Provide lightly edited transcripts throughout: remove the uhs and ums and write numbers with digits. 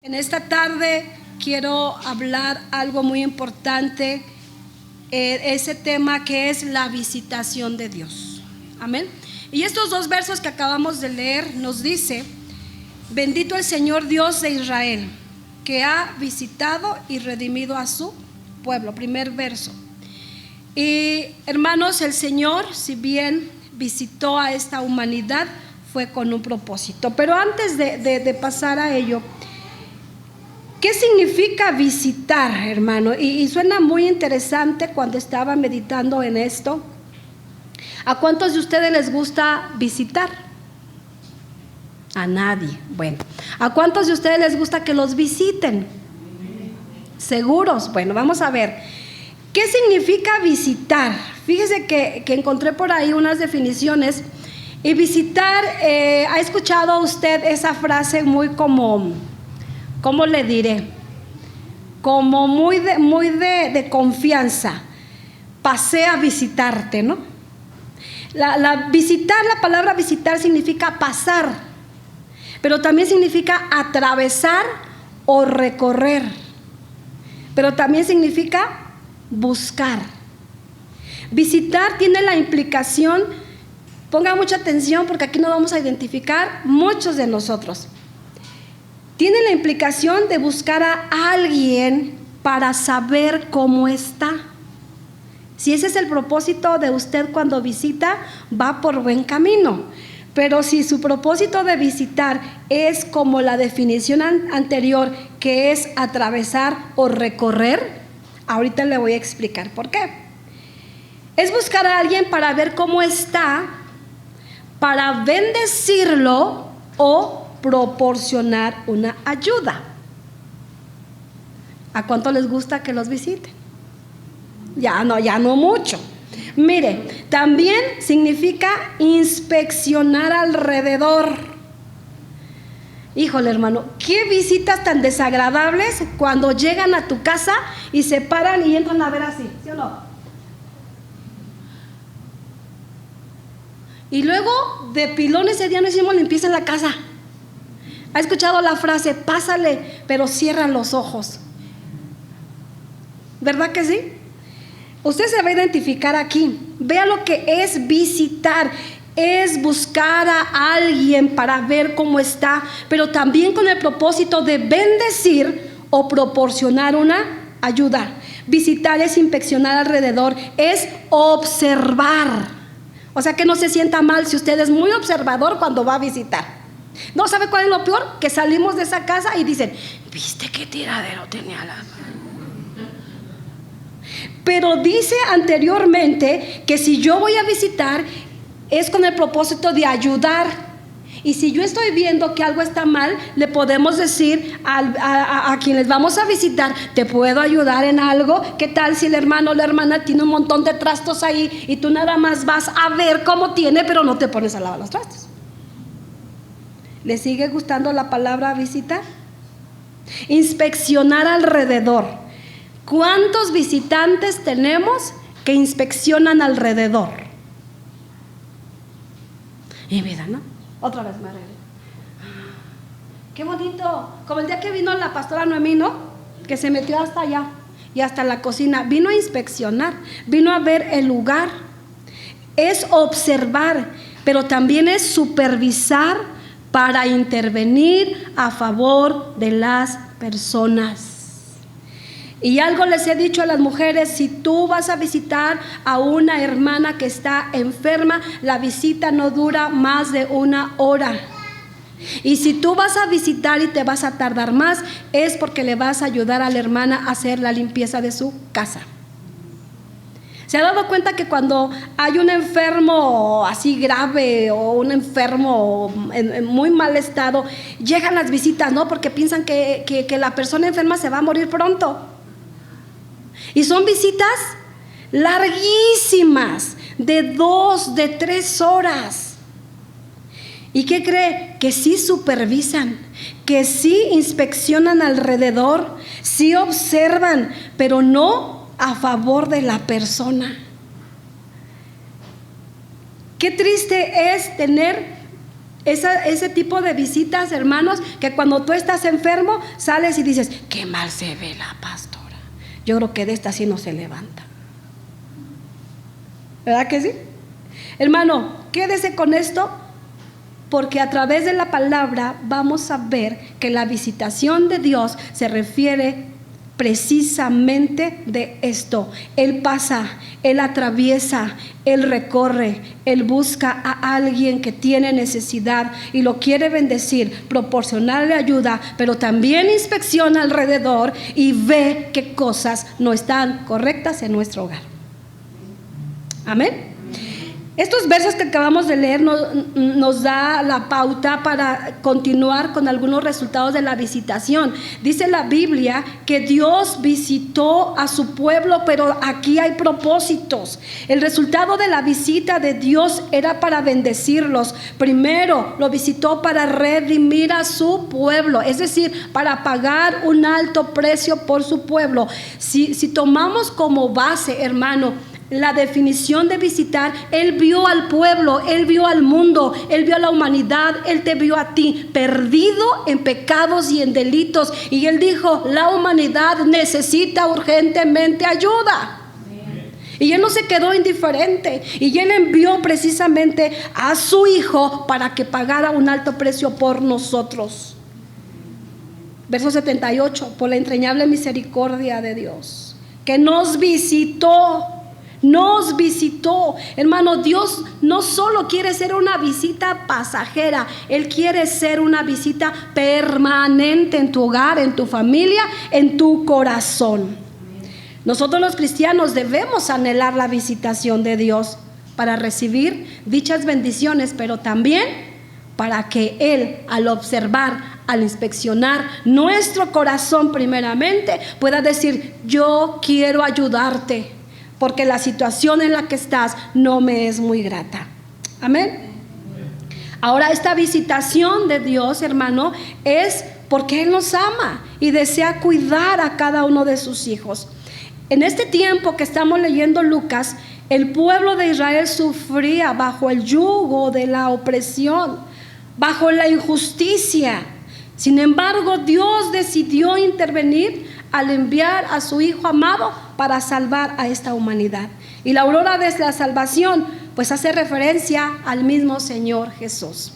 En esta tarde quiero hablar algo muy importante, ese tema que es la visitación de Dios. Amén. Y estos dos versos que acabamos de leer nos dice: bendito el Señor Dios de Israel, que ha visitado y redimido a su pueblo. Primer verso. Y hermanos, el Señor, si bien visitó a esta humanidad, fue con un propósito. Pero antes de pasar a ello, ¿qué significa visitar, hermano? Y suena muy interesante cuando estaba meditando en esto. ¿A cuántos de ustedes les gusta visitar? A nadie. Bueno, ¿a cuántos de ustedes les gusta que los visiten? ¿Seguros? Bueno, vamos a ver. ¿Qué significa visitar? Fíjese que encontré por ahí unas definiciones. Y visitar, ¿ha escuchado usted esa frase muy como... ¿cómo le diré? Como muy de confianza. Pasé a visitarte, ¿no? La palabra visitar significa pasar, pero también significa atravesar o recorrer, pero también significa buscar. Visitar tiene la implicación, ponga mucha atención porque aquí nos vamos a identificar muchos de nosotros. Tiene la implicación de buscar a alguien para saber cómo está. Si ese es el propósito de usted cuando visita, va por buen camino. Pero si su propósito de visitar es como la definición anterior, que es atravesar o recorrer, ahorita le voy a explicar por qué. Es buscar a alguien para ver cómo está, para bendecirlo o proporcionar una ayuda. ¿A cuánto les gusta que los visiten? Ya no mucho. Mire, también significa inspeccionar alrededor. Híjole, hermano, qué visitas tan desagradables cuando llegan a tu casa y se paran y entran a ver así, ¿sí o no? Y luego de pilón ese día no hicimos limpieza en la casa. ¿Ha escuchado la frase, pásale, pero cierra los ojos? ¿Verdad que sí? Usted se va a identificar aquí. Vea lo que es visitar. Es buscar a alguien para ver cómo está, pero también con el propósito de bendecir o proporcionar una ayuda. Visitar es inspeccionar alrededor, es observar. O sea que no se sienta mal si usted es muy observador cuando va a visitar. ¿No sabe cuál es lo peor? Que salimos de esa casa y dicen, ¿viste qué tiradero tenía la...? Pero dice anteriormente que si yo voy a visitar es con el propósito de ayudar. Y si yo estoy viendo que algo está mal, le podemos decir a quienes vamos a visitar, ¿te puedo ayudar en algo? ¿Qué tal si el hermano o la hermana tiene un montón de trastos ahí y tú nada más vas a ver cómo tiene, pero no te pones a lavar los trastos? ¿Le sigue gustando la palabra visitar? Inspeccionar alrededor. ¿Cuántos visitantes tenemos que inspeccionan alrededor? Y mira, ¿no? Otra vez me arreglé. Qué bonito. Como el día que vino la pastora Noemí, ¿no? Que se metió hasta allá y hasta la cocina. Vino a inspeccionar, vino a ver el lugar. Es observar, pero también es supervisar para intervenir a favor de las personas. Y algo les he dicho a las mujeres: si tú vas a visitar a una hermana que está enferma, la visita no dura más de 1 hora. Y si tú vas a visitar y te vas a tardar más, es porque le vas a ayudar a la hermana a hacer la limpieza de su casa. ¿Se ha dado cuenta que cuando hay un enfermo así grave o un enfermo en muy mal estado, llegan las visitas, ¿no? Porque piensan que la persona enferma se va a morir pronto. Y son visitas larguísimas, de 2, de 3 horas. ¿Y qué cree? Que sí supervisan, que sí inspeccionan alrededor, sí observan, pero no a favor de la persona. Qué triste es tener ese tipo de visitas, hermanos, que cuando tú estás enfermo, sales y dices, qué mal se ve la pastora. Yo creo que de esta sí no se levanta. ¿Verdad que sí? Hermano, quédese con esto, porque a través de la palabra vamos a ver que la visitación de Dios se refiere precisamente de esto. Él pasa, Él atraviesa, Él recorre, Él busca a alguien que tiene necesidad y lo quiere bendecir, proporcionarle ayuda, pero también inspecciona alrededor y ve qué cosas no están correctas en nuestro hogar. Amén. Estos versos que acabamos de leer nos da la pauta para continuar con algunos resultados de la visitación. Dice la Biblia que Dios visitó a su pueblo, pero aquí hay propósitos. El resultado de la visita de Dios era para bendecirlos. Primero, lo visitó para redimir a su pueblo, es decir, para pagar un alto precio por su pueblo. Si tomamos como base, hermano, la definición de visitar, Él vio al pueblo, Él vio al mundo, Él vio a la humanidad, Él te vio a ti, perdido en pecados y en delitos. Y Él dijo, la humanidad necesita urgentemente ayuda. Y Él no se quedó indiferente. Y Él envió precisamente a su Hijo para que pagara un alto precio por nosotros. Verso 78, por la entrañable misericordia de Dios, que nos visitó. Nos visitó. Hermano, Dios no solo quiere ser una visita pasajera, Él quiere ser una visita permanente en tu hogar, en tu familia, en tu corazón. Nosotros los cristianos debemos anhelar la visitación de Dios para recibir dichas bendiciones, pero también para que Él, al observar, al inspeccionar nuestro corazón primeramente, pueda decir, yo quiero ayudarte, porque la situación en la que estás no me es muy grata. Amén. Ahora, esta visitación de Dios, hermano, es porque Él nos ama y desea cuidar a cada uno de sus hijos. En este tiempo que estamos leyendo Lucas, el pueblo de Israel sufría bajo el yugo de la opresión, bajo la injusticia. Sin embargo, Dios decidió intervenir al enviar a su Hijo amado para salvar a esta humanidad. Y la aurora de la salvación pues hace referencia al mismo Señor Jesús.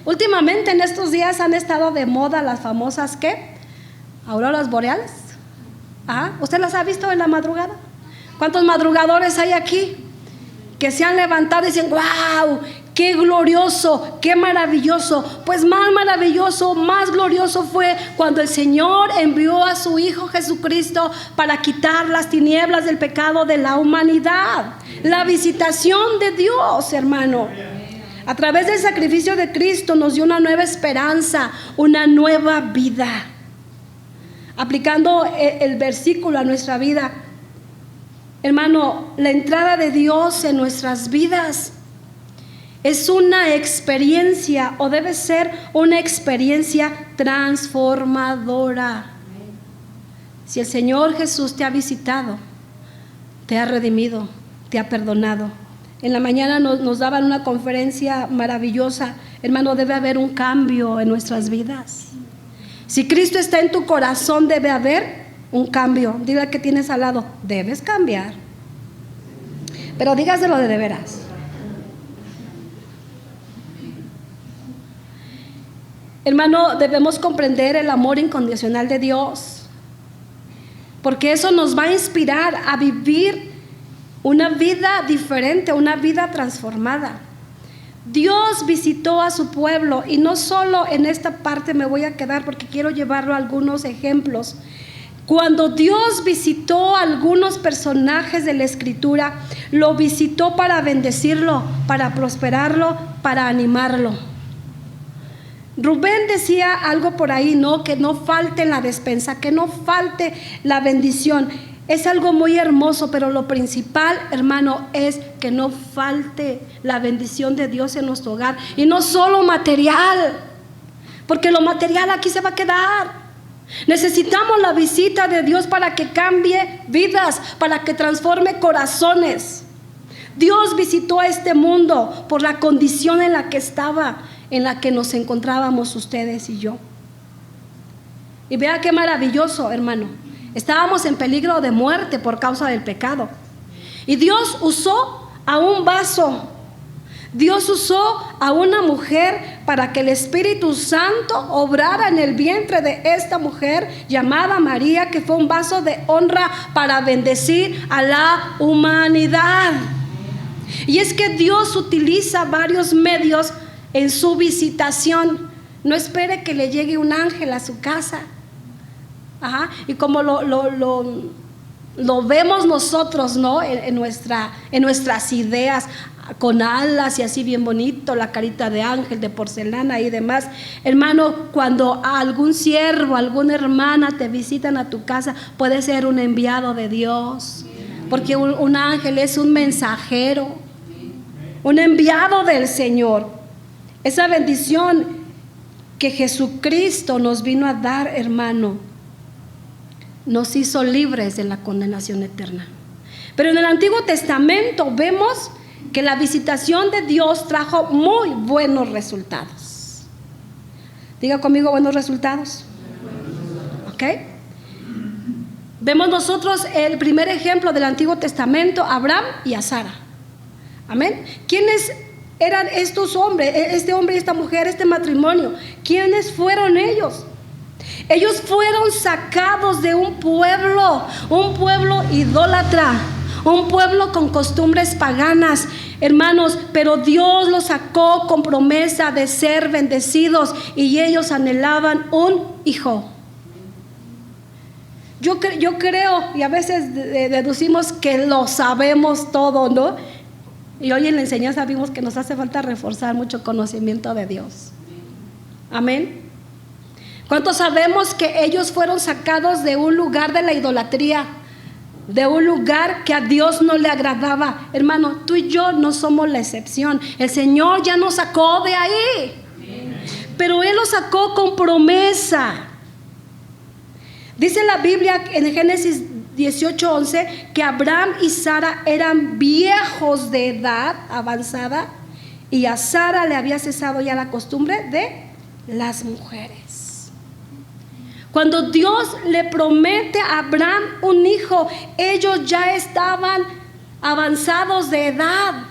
Últimamente en estos días han estado de moda las famosas ¿qué? Auroras boreales. ¿Usted las ha visto en la madrugada? ¿Cuántos madrugadores hay aquí que se han levantado y dicen, wow, qué glorioso, qué maravilloso? Pues más maravilloso, más glorioso fue cuando el Señor envió a su Hijo Jesucristo para quitar las tinieblas del pecado de la humanidad. La visitación de Dios, hermano, a través del sacrificio de Cristo nos dio una nueva esperanza, una nueva vida. Aplicando el versículo a nuestra vida, hermano, la entrada de Dios en nuestras vidas es una experiencia, o debe ser una experiencia transformadora. Si el Señor Jesús te ha visitado, te ha redimido, te ha perdonado. En la mañana nos daban una conferencia maravillosa. Hermano, debe haber un cambio en nuestras vidas. Si Cristo está en tu corazón, debe haber un cambio. Dile al que tienes al lado, debes cambiar. Pero dígaselo de veras. Hermano, debemos comprender el amor incondicional de Dios, porque eso nos va a inspirar a vivir una vida diferente, una vida transformada. Dios visitó a su pueblo, y no solo en esta parte me voy a quedar porque quiero llevarlo a algunos ejemplos. Cuando Dios visitó a algunos personajes de la Escritura, lo visitó para bendecirlo, para prosperarlo, para animarlo. Rubén decía algo por ahí, ¿no? Que no falte la despensa, que no falte la bendición. Es algo muy hermoso, pero lo principal, hermano, es que no falte la bendición de Dios en nuestro hogar. Y no solo material, porque lo material aquí se va a quedar. Necesitamos la visita de Dios para que cambie vidas, para que transforme corazones. Dios visitó a este mundo por la condición en la que estaba. en la que nos encontrábamos ustedes y yo. Y vea qué maravilloso, hermano. Estábamos en peligro de muerte por causa del pecado. Y Dios usó a un vaso. Dios usó a una mujer para que el Espíritu Santo obrara en el vientre de esta mujer llamada María, que fue un vaso de honra para bendecir a la humanidad. Y es que Dios utiliza varios medios en su visitación. No espere que le llegue un ángel a su casa. Y como lo vemos nosotros, ¿no? en nuestras ideas, con alas y así bien bonito, la carita de ángel, de porcelana y demás. Hermano, cuando algún siervo, alguna hermana te visitan a tu casa, puede ser un enviado de Dios, porque un ángel es un mensajero, un enviado del Señor. Esa bendición que Jesucristo nos vino a dar, hermano, nos hizo libres de la condenación eterna. Pero en el Antiguo Testamento vemos que la visitación de Dios trajo muy buenos resultados. Diga conmigo, buenos resultados. ¿Ok? Vemos nosotros el primer ejemplo del Antiguo Testamento, Abraham y a Sara. Amén. ¿Quiénes eran estos hombres, este hombre y esta mujer, este matrimonio? ¿Quiénes fueron ellos? Ellos fueron sacados de un pueblo idólatra, un pueblo con costumbres paganas, hermanos, pero Dios los sacó con promesa de ser bendecidos y ellos anhelaban un hijo. Yo creo, y a veces deducimos que lo sabemos todo, ¿no? Y hoy en la enseñanza vimos que nos hace falta reforzar mucho conocimiento de Dios. Amén. ¿Cuántos sabemos que ellos fueron sacados de un lugar de la idolatría? De un lugar que a Dios no le agradaba. Hermano, tú y yo no somos la excepción. El Señor ya nos sacó de ahí. Pero Él los sacó con promesa. Dice la Biblia en Génesis 18:11 que Abraham y Sara eran viejos de edad avanzada y a Sara le había cesado ya la costumbre de las mujeres. Cuando Dios le promete a Abraham un hijo, ellos ya estaban avanzados de edad.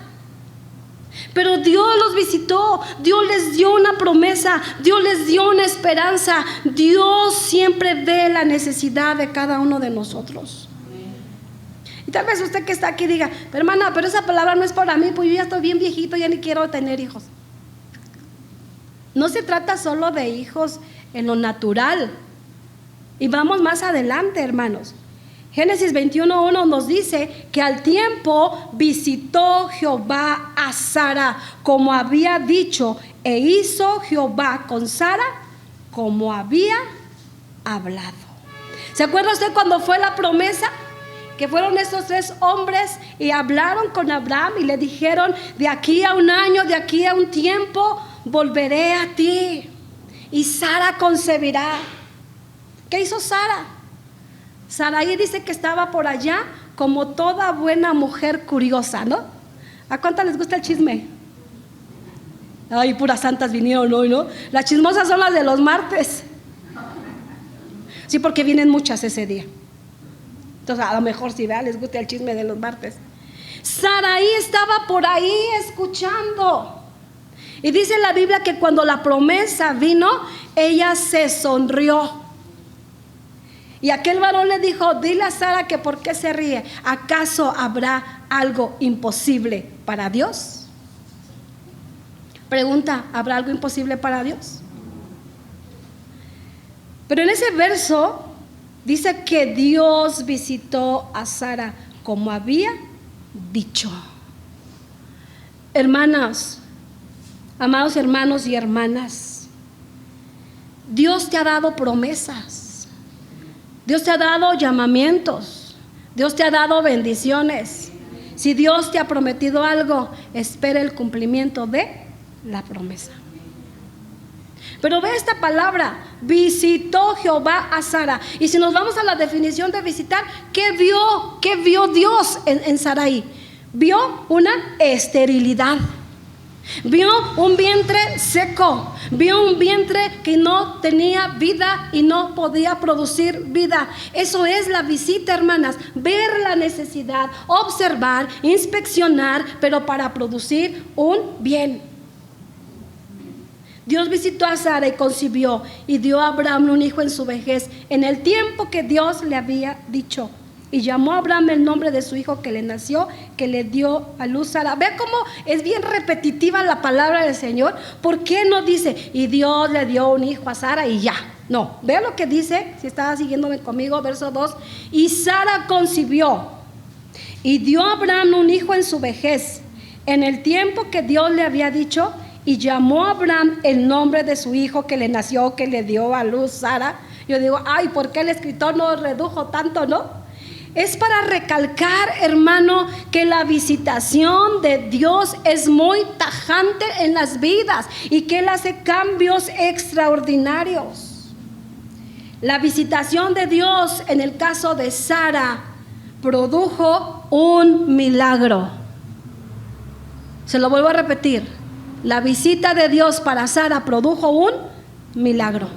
Pero Dios los visitó, Dios les dio una promesa, Dios les dio una esperanza. Dios siempre ve la necesidad de cada uno de nosotros. Y tal vez usted que está aquí diga, pero hermana, pero esa palabra no es para mí, pues yo ya estoy bien viejito, ya ni quiero tener hijos. No se trata solo de hijos en lo natural. Y vamos más adelante, hermanos. Génesis 21:1 nos dice que al tiempo visitó Jehová a Sara como había dicho, e hizo Jehová con Sara como había hablado. ¿Se acuerda usted cuando fue la promesa? Que fueron estos tres hombres y hablaron con Abraham y le dijeron, de aquí a un año, de aquí a un tiempo, volveré a ti y Sara concebirá. ¿Qué hizo Sara? Saraí dice que estaba por allá como toda buena mujer curiosa, ¿no? ¿A cuántas les gusta el chisme? Ay, puras santas vinieron hoy, ¿no? Las chismosas son las de los martes. Sí, porque vienen muchas ese día. Entonces a lo mejor si les gusta el chisme de los martes. Saraí estaba por ahí escuchando. Y dice la Biblia que cuando la promesa vino, ella se sonrió. Y aquel varón le dijo, dile a Sara que por qué se ríe. ¿Acaso habrá algo imposible para Dios? Pregunta, ¿habrá algo imposible para Dios? Pero en ese verso dice que Dios visitó a Sara como había dicho. Hermanas, amados hermanos y hermanas, Dios te ha dado promesas. Dios te ha dado llamamientos, Dios te ha dado bendiciones. Si Dios te ha prometido algo, espera el cumplimiento de la promesa. Pero ve esta palabra, visitó Jehová a Sara. Y si nos vamos a la definición de visitar, ¿qué vio? ¿Qué vio Dios en Saraí? Vio una esterilidad. Vio un vientre seco, vio un vientre que no tenía vida y no podía producir vida. Eso es la visita, hermanas, ver la necesidad, observar, inspeccionar, pero para producir un bien. Dios visitó a Sara y concibió y dio a Abraham un hijo en su vejez, en el tiempo que Dios le había dicho. Y llamó a Abraham el nombre de su hijo que le nació, que le dio a luz Sara. Ve cómo es bien repetitiva la palabra del Señor. ¿Por qué no dice, y Dios le dio un hijo a Sara y ya? No, ve lo que dice, si estaba siguiéndome conmigo, verso 2. Y Sara concibió y dio a Abraham un hijo en su vejez, en el tiempo que Dios le había dicho. Y llamó a Abraham el nombre de su hijo que le nació, que le dio a luz Sara. Yo digo, ay, ¿por qué el escritor no redujo tanto, no? Es para recalcar, hermano, que la visitación de Dios es muy tajante en las vidas y que Él hace cambios extraordinarios. La visitación de Dios en el caso de Sara produjo un milagro. Se lo vuelvo a repetir. La visita de Dios para Sara produjo un milagro.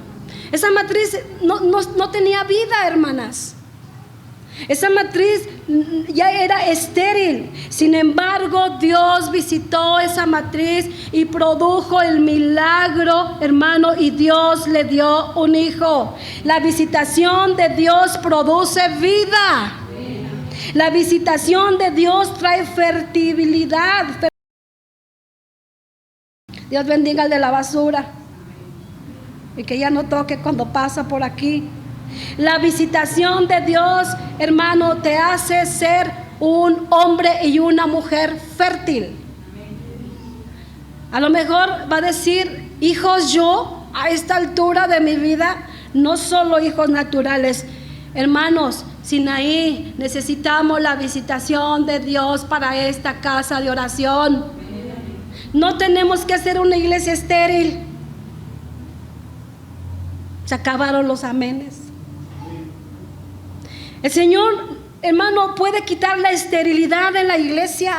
Esa matriz no tenía vida, hermanas. Esa matriz ya era estéril. Sin embargo, Dios visitó esa matriz y produjo el milagro, hermano, y Dios le dio un hijo. La visitación de Dios produce vida. La visitación de Dios trae fertilidad. Dios bendiga al de la basura y que ya no toque cuando pasa por aquí. La visitación de Dios, hermano, te hace ser un hombre y una mujer fértil. A lo mejor va a decir, hijos, yo a esta altura de mi vida, no solo hijos naturales. Hermanos, Sinaí, necesitamos la visitación de Dios para esta casa de oración. No tenemos que hacer una iglesia estéril. Se acabaron los amenes. El Señor, hermano, puede quitar la esterilidad en la iglesia.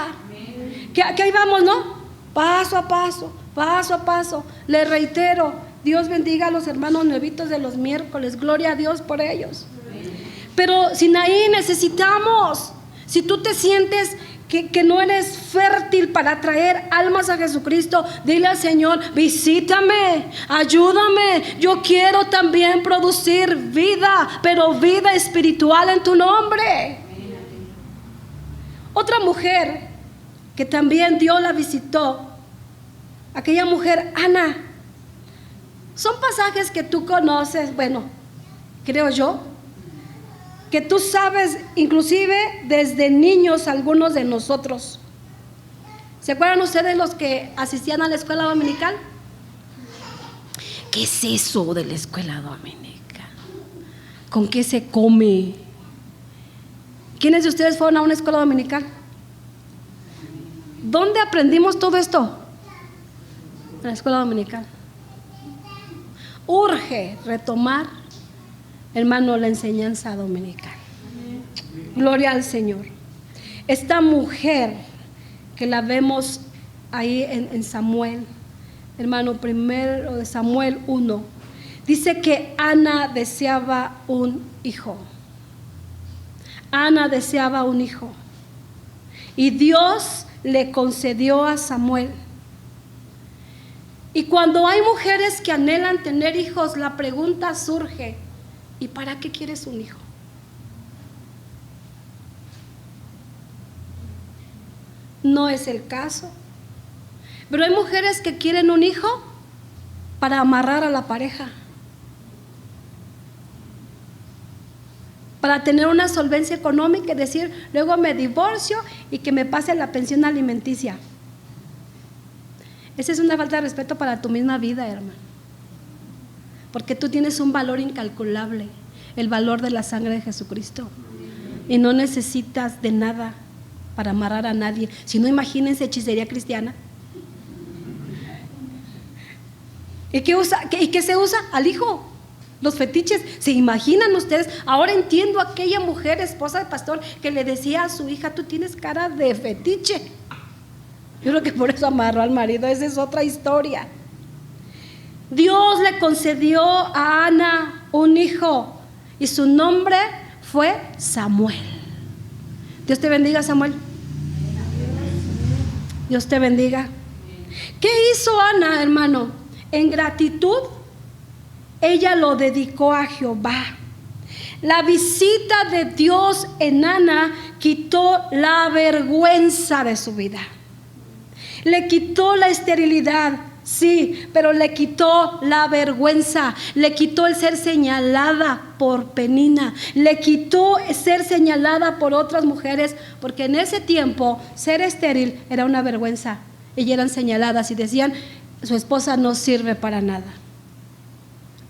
Que ahí vamos, ¿no? Paso a paso, paso a paso. Le reitero, Dios bendiga a los hermanos nuevitos de los miércoles. Gloria a Dios por ellos. Pero Sinaí, necesitamos. Si tú te sientes que no eres fértil para traer almas a Jesucristo, dile al Señor, visítame, ayúdame. Yo quiero también producir vida, pero vida espiritual en tu nombre. Otra mujer que también Dios la visitó, aquella mujer Ana. Son pasajes que tú conoces, bueno, creo yo, que tú sabes, inclusive desde niños algunos de nosotros. ¿Se acuerdan ustedes los que asistían a la escuela dominical? ¿Qué es eso de la escuela dominical? ¿Con qué se come? ¿Quiénes de ustedes fueron a una escuela dominical? ¿Dónde aprendimos todo esto? En la escuela dominical. Urge retomar, hermano, la enseñanza dominical. Gloria al Señor. Esta mujer que la vemos ahí en Samuel, hermano, primero de Samuel 1, dice que Ana deseaba un hijo. Ana deseaba un hijo. Y Dios le concedió a Samuel. Y cuando hay mujeres que anhelan tener hijos, la pregunta surge, ¿y para qué quieres un hijo? No es el caso. Pero hay mujeres que quieren un hijo para amarrar a la pareja, para tener una solvencia económica y decir, luego me divorcio y que me pase la pensión alimenticia. Esa es una falta de respeto para tu misma vida, hermano. Porque tú tienes un valor incalculable, el valor de la sangre de Jesucristo. Y no necesitas de nada para amarrar a nadie. Si no, imagínense hechicería cristiana. ¿Y qué se usa? Al hijo. Los fetiches. ¿Se imaginan ustedes? Ahora entiendo a aquella mujer, esposa del pastor, que le decía a su hija, tú tienes cara de fetiche. Yo creo que por eso amarró al marido. Esa es otra historia. Dios le concedió a Ana un hijo y su nombre fue Samuel. Dios te bendiga, Samuel. Dios te bendiga. ¿Qué hizo Ana, hermano? En gratitud, ella lo dedicó a Jehová. La visita de Dios en Ana quitó la vergüenza de su vida. Le quitó la esterilidad, sí, pero le quitó la vergüenza, le quitó el ser señalada por Penina, le quitó ser señalada por otras mujeres, porque en ese tiempo ser estéril era una vergüenza. Y eran señaladas y decían, su esposa no sirve para nada.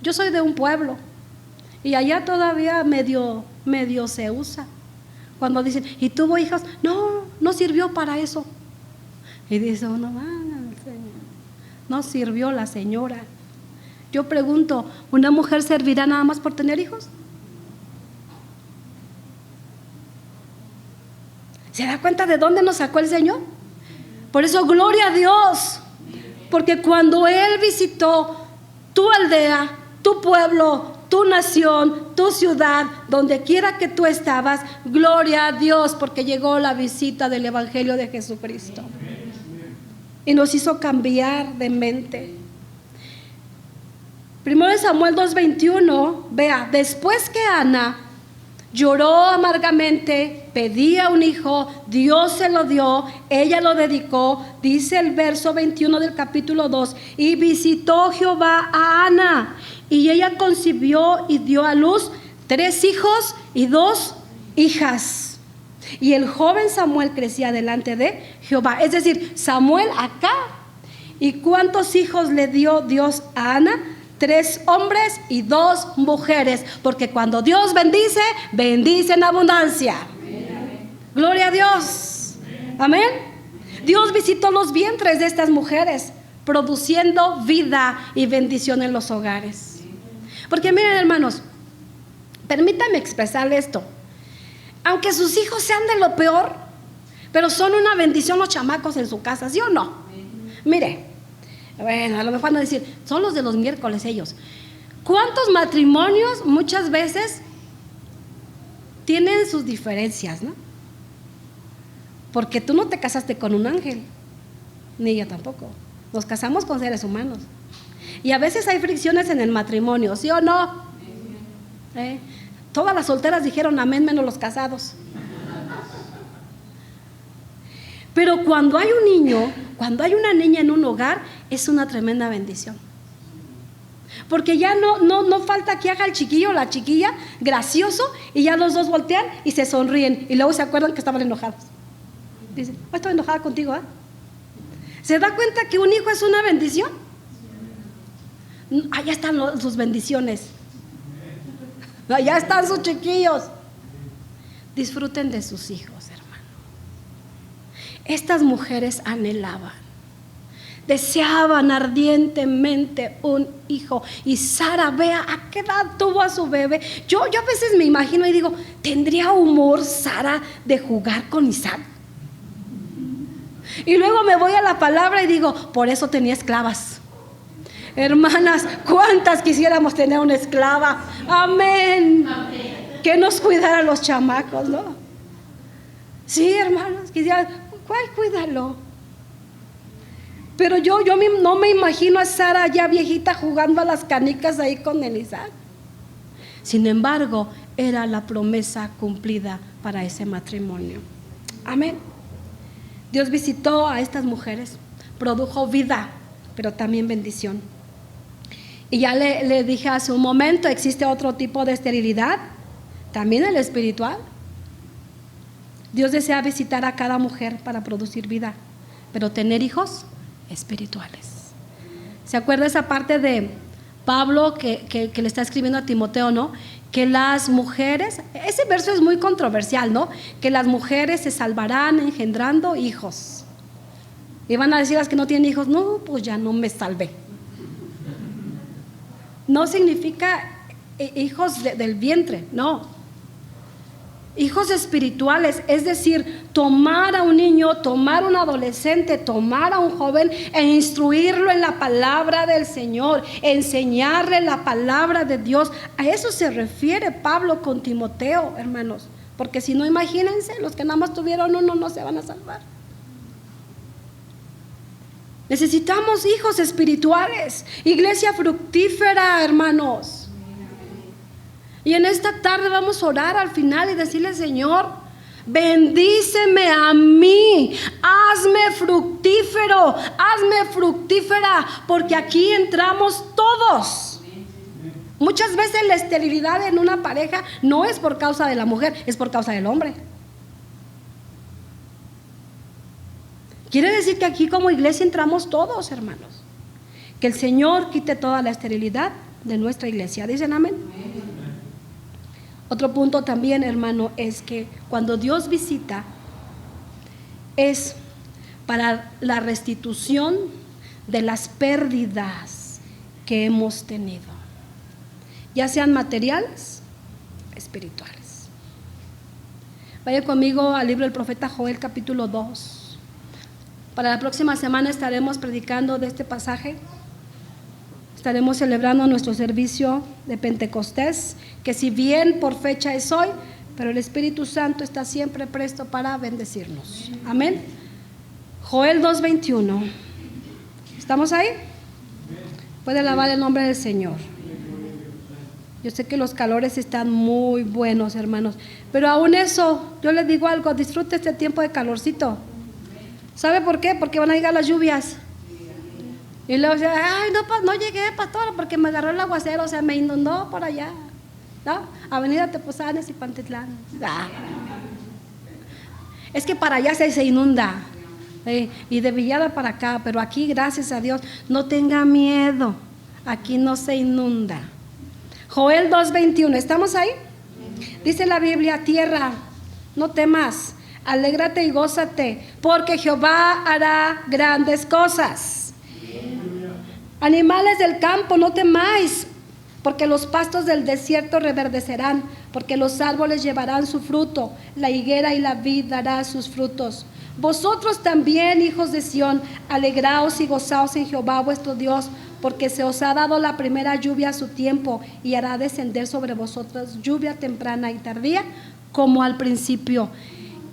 Yo soy de un pueblo y allá todavía medio se usa. Cuando dicen, ¿y tuvo hijos? No sirvió para eso. Y dice uno, no sirvió la señora. Yo pregunto, ¿una mujer servirá nada más por tener hijos? ¿Se da cuenta de dónde nos sacó el Señor? Por eso, gloria a Dios, porque cuando Él visitó tu aldea, tu pueblo, tu nación, tu ciudad, donde quiera que tú estabas, gloria a Dios, porque llegó la visita del Evangelio de Jesucristo. Y nos hizo cambiar de mente. 1 Samuel 2:21, vea, después que Ana lloró amargamente, pedía un hijo, Dios se lo dio, ella lo dedicó, dice el verso 21 del capítulo 2, y visitó Jehová a Ana, y ella concibió y dio a luz 3 hijos y 2 hijas. Y el joven Samuel crecía delante de Jehová. Es decir, Samuel acá. ¿Y cuántos hijos le dio Dios a Ana? 3 hombres y 2 mujeres. Porque cuando Dios bendice, bendice en abundancia. Amén. Gloria a Dios. Amén. Dios visitó los vientres de estas mujeres, produciendo vida y bendición en los hogares. Porque miren, hermanos, permítanme expresarle esto. Aunque sus hijos sean de lo peor, pero son una bendición los chamacos en su casa, ¿sí o no? Mire, bueno, a lo mejor van a decir, son los de los miércoles ellos. ¿Cuántos matrimonios muchas veces tienen sus diferencias, no? Porque tú no te casaste con un ángel, ni ella tampoco. Nos casamos con seres humanos. Y a veces hay fricciones en el matrimonio, ¿sí o no? Todas las solteras dijeron amén, menos los casados. Pero cuando hay un niño, cuando hay una niña en un hogar, es una tremenda bendición. Porque ya no falta que haga el chiquillo o la chiquilla gracioso y ya los dos voltean y se sonríen y luego se acuerdan que estaban enojados. Dicen, oh, estoy enojada contigo, ¿eh? ¿Se da cuenta que un hijo es una bendición? Allá están sus bendiciones. Allá están sus chiquillos. Disfruten de sus hijos, hermano. Estas mujeres anhelaban, deseaban ardientemente un hijo. Y Sara, vea a qué edad tuvo a su bebé. Yo a veces me imagino y digo, ¿tendría humor Sara de jugar con Isaac? Y luego me voy a la palabra y digo, por eso tenía esclavas. Hermanas, ¿cuántas quisiéramos tener una esclava? Amén. Amén. Que nos cuidara los chamacos, ¿no? Sí, hermanos, quisiera, ¿cuál cuídalo? Pero yo no me imagino a Sara ya viejita jugando a las canicas ahí con Isaac. Sin embargo, era la promesa cumplida para ese matrimonio. Amén. Dios visitó a estas mujeres, produjo vida, pero también bendición. Y ya le dije hace un momento, existe otro tipo de esterilidad, también el espiritual. Dios desea visitar a cada mujer para producir vida, pero tener hijos espirituales. ¿Se acuerda esa parte de Pablo que le está escribiendo a Timoteo, no? Que las mujeres, ese verso es muy controversial, ¿no? Que las mujeres se salvarán engendrando hijos. Y van a decir las que no tienen hijos, no, pues ya no me salvé. No significa hijos del vientre, no. hijos espirituales, es decir, tomar a un niño, tomar a un adolescente, tomar a un joven e instruirlo en la palabra del Señor, enseñarle la palabra de Dios. A eso se refiere Pablo con Timoteo, hermanos, porque si no, imagínense, los que nada más tuvieron uno no se van a salvar. Necesitamos hijos espirituales, iglesia fructífera, hermanos. Y en esta tarde vamos a orar al final y decirle: Señor, bendíceme a mí, hazme fructífero, hazme fructífera, porque aquí entramos todos. Muchas veces la esterilidad en una pareja no es por causa de la mujer, es por causa del hombre. Quiere decir que aquí como iglesia entramos todos, hermanos. Que el Señor quite toda la esterilidad de nuestra iglesia. ¿Dicen amén? Otro punto también, hermano, es que cuando Dios visita es para la restitución de las pérdidas que hemos tenido, ya sean materiales, espirituales. Vaya conmigo al libro del profeta Joel, capítulo 2. Para la próxima semana estaremos predicando de este pasaje. Estaremos celebrando nuestro servicio de Pentecostés, que si bien por fecha es hoy, pero el Espíritu Santo está siempre presto para bendecirnos. Amén. Joel 2:21. ¿Estamos ahí? Puede alabar el nombre del Señor. Yo sé que los calores están muy buenos, hermanos, pero aún eso, yo les digo algo: disfrute este tiempo de calorcito. ¿Sabe por qué? Porque van a llegar las lluvias. Y luego dice: ay, no llegué, pastora, porque me agarró el aguacero, o sea, me inundó por allá, ¿no? Avenida Tepozanes y Pantitlán. Ah. Es que para allá se inunda, y de Villada para acá, pero aquí, gracias a Dios, no tenga miedo, aquí no se inunda. Joel 2:21, ¿estamos ahí? Dice la Biblia: tierra, no temas, alégrate y gózate, porque Jehová hará grandes cosas. Animales del campo, no temáis, porque los pastos del desierto reverdecerán, porque los árboles llevarán su fruto, la higuera y la vid dará sus frutos. Vosotros también, hijos de Sión, alegraos y gozaos en Jehová vuestro Dios, porque se os ha dado la primera lluvia a su tiempo, y hará descender sobre vosotros lluvia temprana y tardía, como al principio.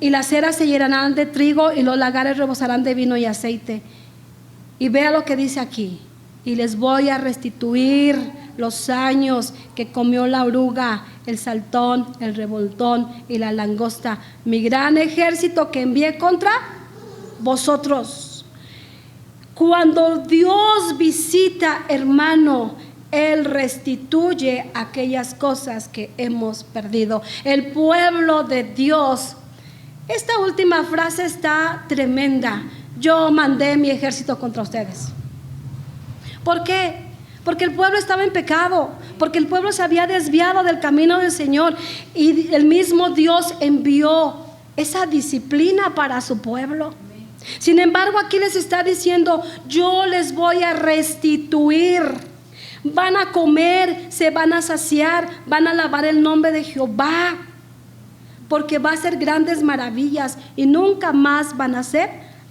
Y las eras se llenarán de trigo, y los lagares rebosarán de vino y aceite. Y vea lo que dice aquí: y les voy a restituir los años que comió la oruga, el saltón, el revoltón y la langosta, mi gran ejército que envié contra vosotros. Cuando Dios visita, hermano, Él restituye aquellas cosas que hemos perdido. El pueblo de Dios. Esta última frase está tremenda: yo mandé mi ejército contra ustedes. ¿Por qué? Porque el pueblo estaba en pecado, porque el pueblo se había desviado del camino del Señor, y el mismo Dios envió esa disciplina para su pueblo. Sin embargo, aquí les está diciendo: yo les voy a restituir. Van a comer, se van a saciar, van a alabar el nombre de Jehová, porque va a hacer grandes maravillas y nunca más van a ser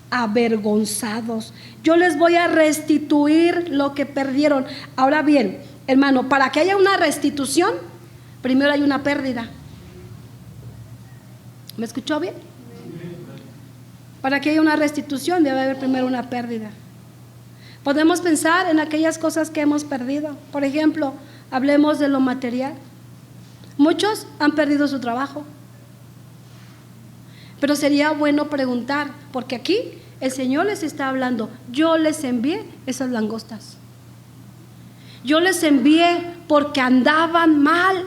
avergonzados. Yo les voy a restituir lo que perdieron. Ahora bien, hermano, para que haya una restitución, primero hay una pérdida. ¿Me escuchó bien? Para que haya una restitución debe haber primero una pérdida. Podemos pensar en aquellas cosas que hemos perdido. Por ejemplo, hablemos de lo material. Muchos han perdido su trabajo. Pero sería bueno preguntar, porque aquí el Señor les está hablando: yo les envié esas langostas. Yo les envié porque andaban mal.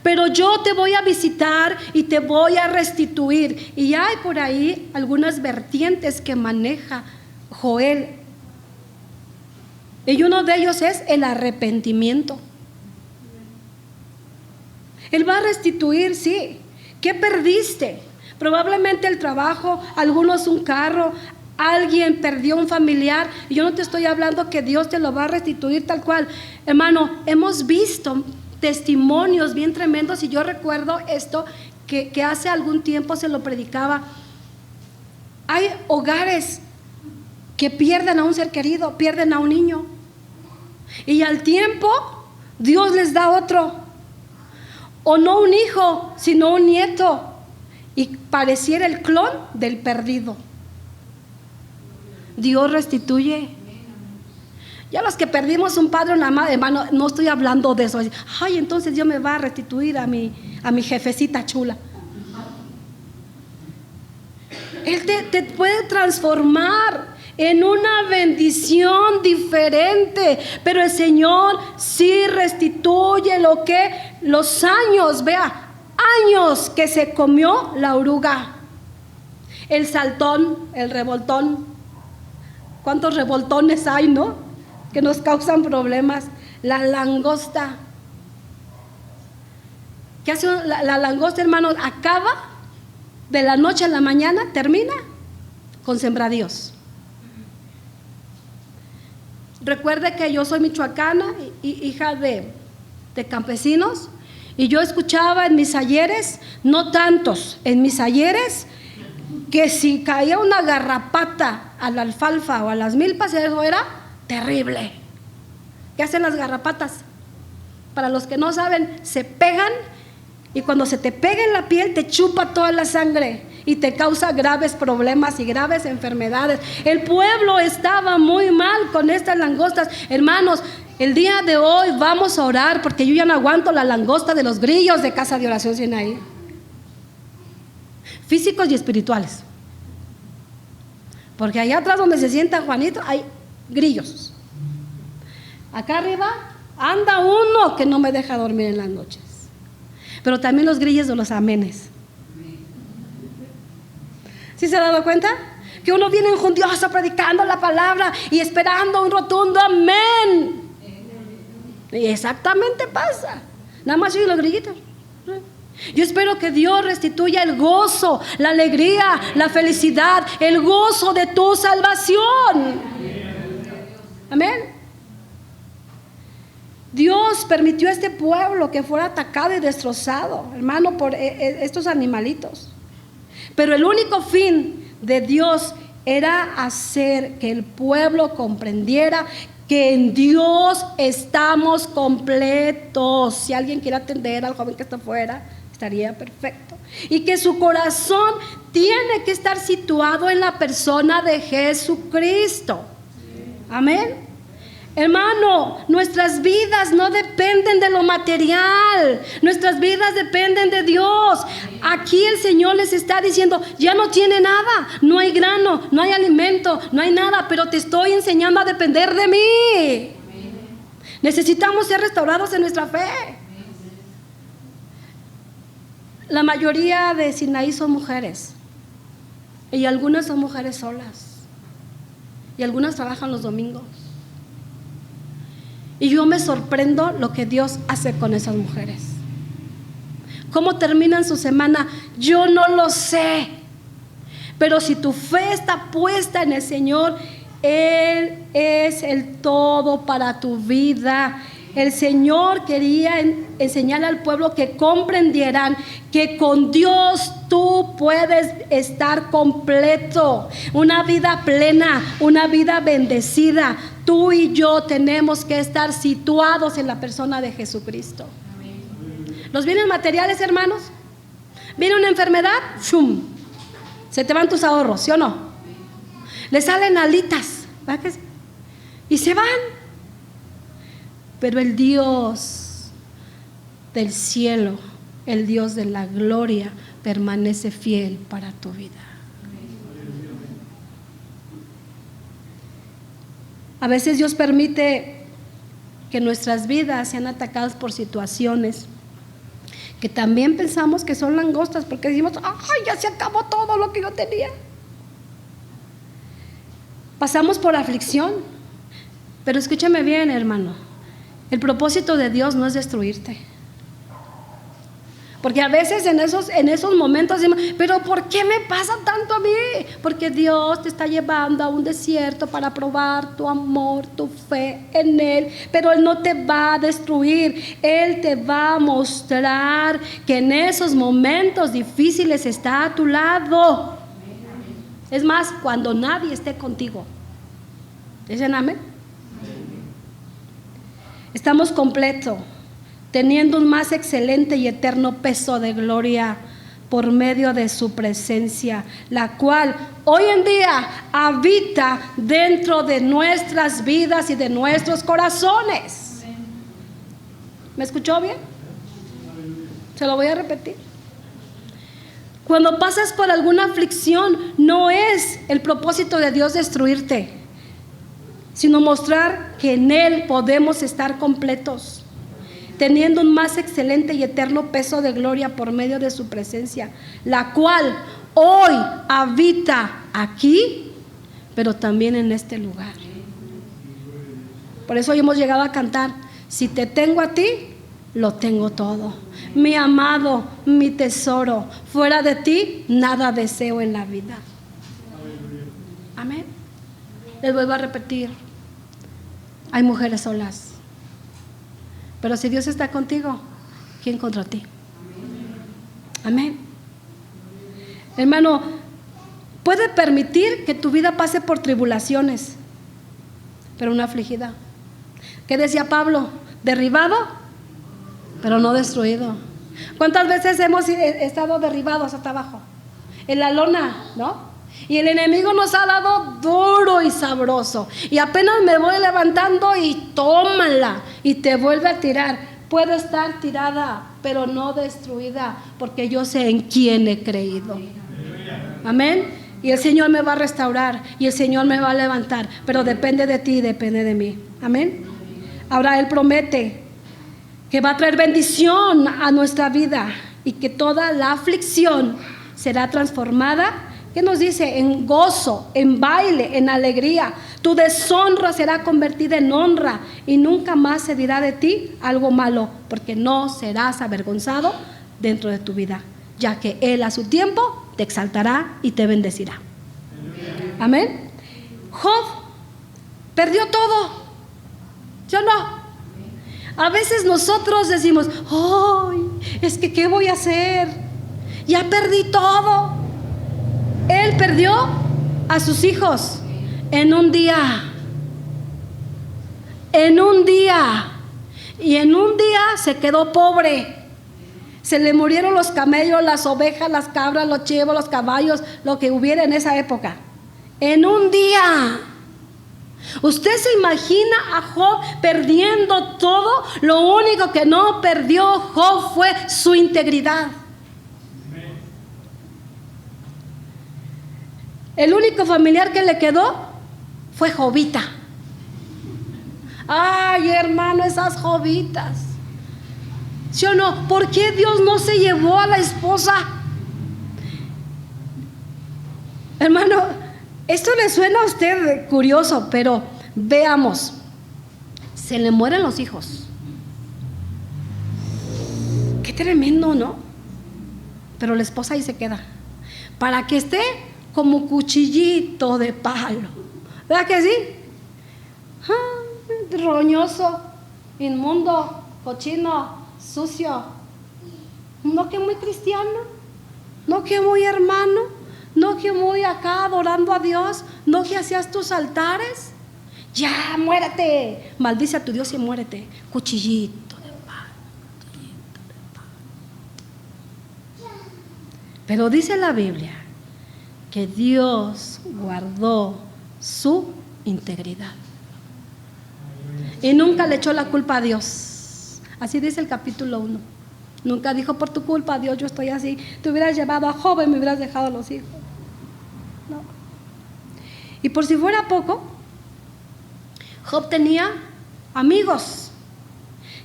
Pero yo te voy a visitar y te voy a restituir. Y hay por ahí algunas vertientes que maneja Joel. Y uno de ellos es el arrepentimiento. Él va a restituir, sí. ¿Qué perdiste? Probablemente el trabajo, algunos un carro, alguien perdió un familiar. Y yo no te estoy hablando que Dios te lo va a restituir tal cual. Hermano, hemos visto testimonios bien tremendos. Y yo recuerdo esto que hace algún tiempo se lo predicaba. Hay hogares que pierden a un ser querido, pierden a un niño, y al tiempo Dios les da otro, o no un hijo, sino un nieto, y pareciera el clon del perdido. Dios restituye. Ya los que perdimos un padre o una madre, hermano, no estoy hablando de eso. Ay, entonces Dios me va a restituir a mi jefecita chula. Él te puede transformar en una bendición diferente, pero el Señor sí restituye los años, vea, años que se comió la oruga, el saltón, el revoltón. ¿Cuántos revoltones hay, no? Que nos causan problemas. La langosta. ¿Qué hace la langosta, hermanos? Acaba de la noche a la mañana, termina con sembradíos. Recuerde que yo soy michoacana, hija de campesinos, y yo escuchaba en mis ayeres, no tantos, en mis ayeres, que si caía una garrapata a la alfalfa o a las milpas, eso era terrible. ¿Qué hacen las garrapatas? Para los que no saben, se pegan, y cuando se te pega en la piel te chupa toda la sangre y te causa graves problemas y graves enfermedades. El pueblo estaba muy mal con estas langostas. Hermanos, el día de hoy vamos a orar, porque yo ya no aguanto la langosta de los grillos de Casa de Oración Sinaí, físicos y espirituales, porque allá atrás donde se sienta Juanito hay grillos. Acá arriba anda uno que no me deja dormir en las noches, pero también los grillos de los amenes. ¿Sí se ha dado cuenta? Que uno viene enjundioso predicando la palabra y esperando un rotundo amén. Y exactamente pasa. Nada más oye los grillitos. Yo espero que Dios restituya el gozo, la alegría, la felicidad, el gozo de tu salvación. Amén. Dios permitió a este pueblo que fuera atacado y destrozado, hermano, por estos animalitos. Pero el único fin de Dios era hacer que el pueblo comprendiera que en Dios estamos completos. Si alguien quiere atender al joven que está afuera, estaría perfecto. Y que su corazón tiene que estar situado en la persona de Jesucristo. Amén. Hermano, nuestras vidas no dependen de lo material, nuestras vidas dependen de Dios. Aquí el Señor les está diciendo, ya no tiene nada, no hay grano, no hay alimento, no hay nada, pero te estoy enseñando a depender de mí. Necesitamos ser restaurados en nuestra fe. La mayoría de Sinaí son mujeres, y algunas son mujeres solas, y algunas trabajan los domingos. Y yo me sorprendo lo que Dios hace con esas mujeres. ¿Cómo terminan su semana? Yo no lo sé. Pero si tu fe está puesta en el Señor, Él es el todo para tu vida. El Señor quería enseñar al pueblo que comprendieran que con Dios tú puedes estar completo, una vida plena, una vida bendecida. Tú y yo tenemos que estar situados en la persona de Jesucristo. ¿Los bienes materiales, hermanos? ¿Viene una enfermedad? ¡Shum! Se te van tus ahorros, ¿sí o no? Le salen alitas, ¿verdad que sí? Y se van. Pero el Dios del cielo, el Dios de la gloria, permanece fiel para tu vida. A veces Dios permite que nuestras vidas sean atacadas por situaciones que también pensamos que son langostas, porque decimos, ¡ay, ya se acabó todo lo que yo tenía! Pasamos por aflicción, pero escúchame bien, hermano. El propósito de Dios no es destruirte. Porque a veces en esos momentos decimos, pero ¿por qué me pasa tanto a mí? Porque Dios te está llevando a un desierto para probar tu amor, tu fe en Él. Pero Él no te va a destruir. Él te va a mostrar que en esos momentos difíciles está a tu lado. Es más, cuando nadie esté contigo. ¿Dicen amén? Estamos completos, teniendo un más excelente y eterno peso de gloria por medio de su presencia, la cual hoy en día habita dentro de nuestras vidas y de nuestros corazones. ¿Me escuchó bien? Se lo voy a repetir. Cuando pasas por alguna aflicción, no es el propósito de Dios destruirte, sino mostrar que en Él podemos estar completos, teniendo un más excelente y eterno peso de gloria por medio de su presencia, la cual hoy habita aquí, pero también en este lugar. Por eso hoy hemos llegado a cantar: si te tengo a ti, lo tengo todo. Mi amado, mi tesoro, fuera de ti nada deseo en la vida. Amén. Les vuelvo a repetir, hay mujeres solas, pero si Dios está contigo, ¿quién contra ti? Amén. Hermano, puede permitir que tu vida pase por tribulaciones, pero no afligida. ¿Qué decía Pablo? Derribado, pero no destruido. ¿Cuántas veces hemos estado derribados hasta abajo? En la lona, ¿no? Y el enemigo nos ha dado duro y sabroso. Y apenas me voy levantando y tómala. Y te vuelve a tirar. Puedo estar tirada, pero no destruida, porque yo sé en quién he creído. Amén. Y el Señor me va a restaurar. Y el Señor me va a levantar. Pero depende de ti y depende de mí. Amén. Ahora Él promete que va a traer bendición a nuestra vida. Y que toda la aflicción será transformada. ¿Qué nos dice? En gozo, en baile, en alegría. Tu deshonra será convertida en honra y nunca más se dirá de ti algo malo, porque no serás avergonzado dentro de tu vida, ya que Él a su tiempo te exaltará y te bendecirá. Amén. Job perdió todo, ¿sí o no? A veces nosotros decimos, ¡ay! Es que ¿qué voy a hacer? Ya perdí todo. Él perdió a sus hijos en un día. En un día. Y en un día se quedó pobre. Se le murieron los camellos, las ovejas, las cabras, los chivos, los caballos, lo que hubiera en esa época. En un día. ¿Usted se imagina a Job perdiendo todo? Lo único que no perdió Job fue su integridad. El único familiar que le quedó fue Jobita. Ay, hermano, esas Jobitas. ¿Sí o no? ¿Por qué Dios no se llevó a la esposa? Hermano, esto le suena a usted curioso, pero veamos. Se le mueren los hijos. Qué tremendo, ¿no? Pero la esposa ahí se queda. Para que esté como cuchillito de palo. ¿Verdad que sí? Roñoso, inmundo, cochino, sucio. No que muy cristiano, no que muy hermano, no que muy acá adorando a Dios, no que hacías tus altares. Ya, muérete. Maldice a tu Dios y muérete. Cuchillito de palo. Pero dice la Biblia que Dios guardó su integridad y nunca le echó la culpa a Dios. Así dice el capítulo 1. Nunca dijo, por tu culpa, Dios, yo estoy así. Te hubieras llevado a Job y me hubieras dejado a los hijos. No. Y por si fuera poco, Job tenía amigos,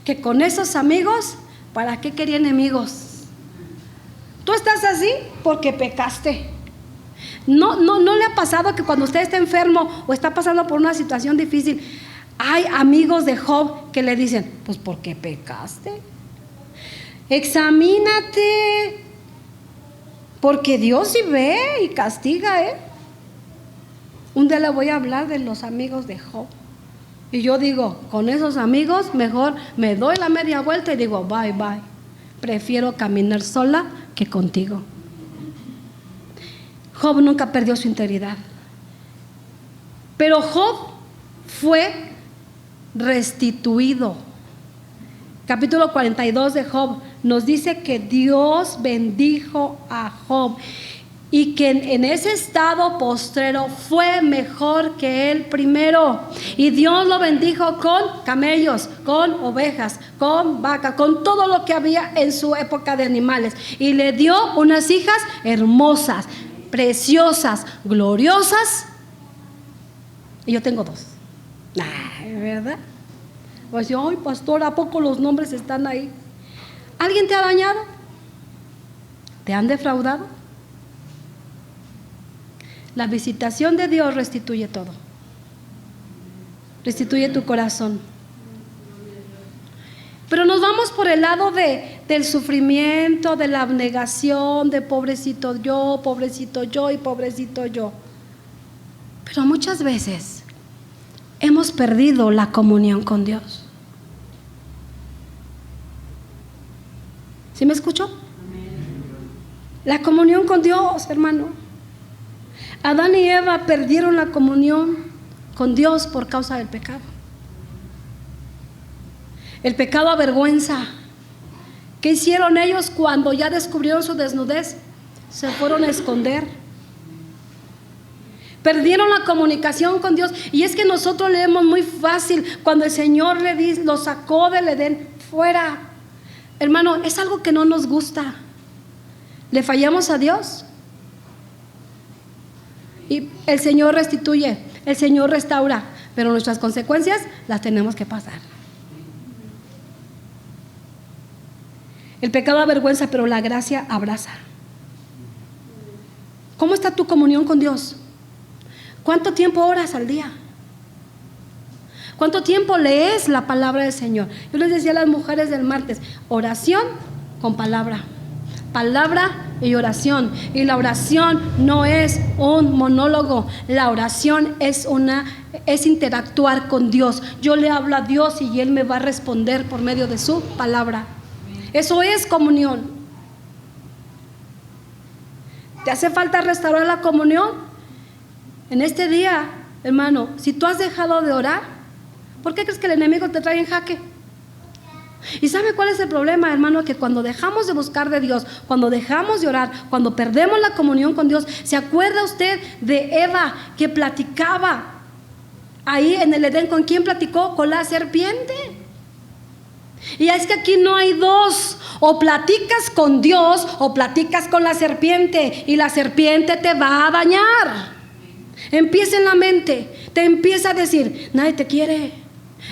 que con esos amigos, ¿para qué quería enemigos? Tú estás así porque pecaste. No le ha pasado que cuando usted está enfermo o está pasando por una situación difícil, hay amigos de Job que le dicen, pues ¿por qué pecaste? Examínate, porque Dios sí ve y castiga, ¿eh? Un día le voy a hablar de los amigos de Job. Y yo digo, con esos amigos mejor me doy la media vuelta y digo, bye, bye. Prefiero caminar sola que contigo. Job nunca perdió su integridad. Pero Job fue restituido. Capítulo 42 de Job nos dice que Dios bendijo a Job y que en ese estado postrero fue mejor que el primero. Y Dios lo bendijo con camellos, con ovejas, con vacas, con todo lo que había en su época de animales. Y le dio unas hijas hermosas, preciosas, gloriosas. Y yo tengo 2. ¿Verdad? Pues yo, ay, pastor, ¿a poco los nombres están ahí? ¿Alguien te ha dañado? ¿Te han defraudado? La visitación de Dios restituye todo. Restituye tu corazón. Pero nos vamos por el lado del sufrimiento, de la abnegación, de pobrecito yo y pobrecito yo. Pero muchas veces hemos perdido la comunión con Dios. ¿Sí me escuchó? La comunión con Dios, hermano. Adán y Eva perdieron la comunión con Dios por causa del pecado. El pecado avergüenza. ¿Qué hicieron ellos cuando ya descubrieron su desnudez? Se fueron a esconder. Perdieron la comunicación con Dios. Y es que nosotros leemos muy fácil cuando el Señor lo sacó del Edén fuera. Hermano, es algo que no nos gusta. ¿Le fallamos a Dios? Y el Señor restituye, el Señor restaura, pero nuestras consecuencias las tenemos que pasar. El pecado avergüenza, pero la gracia abraza. ¿Cómo está tu comunión con Dios? ¿Cuánto tiempo oras al día? ¿Cuánto tiempo lees la palabra del Señor? Yo les decía a las mujeres del martes, oración con palabra. Palabra y oración. Y la oración no es un monólogo. La oración es interactuar con Dios. Yo le hablo a Dios y Él me va a responder por medio de su palabra. Eso es comunión. ¿Te hace falta restaurar la comunión? En este día, hermano, si tú has dejado de orar, ¿por qué crees que el enemigo te trae en jaque? ¿Y sabe cuál es el problema, hermano? Que cuando dejamos de buscar de Dios, cuando dejamos de orar, cuando perdemos la comunión con Dios, ¿se acuerda usted de Eva que platicaba ahí en el Edén? ¿Con quién platicó? Con la serpiente. Y es que aquí no hay dos: o platicas con Dios o platicas con la serpiente, y la serpiente te va a dañar. Empieza en la mente, te empieza a decir: nadie te quiere,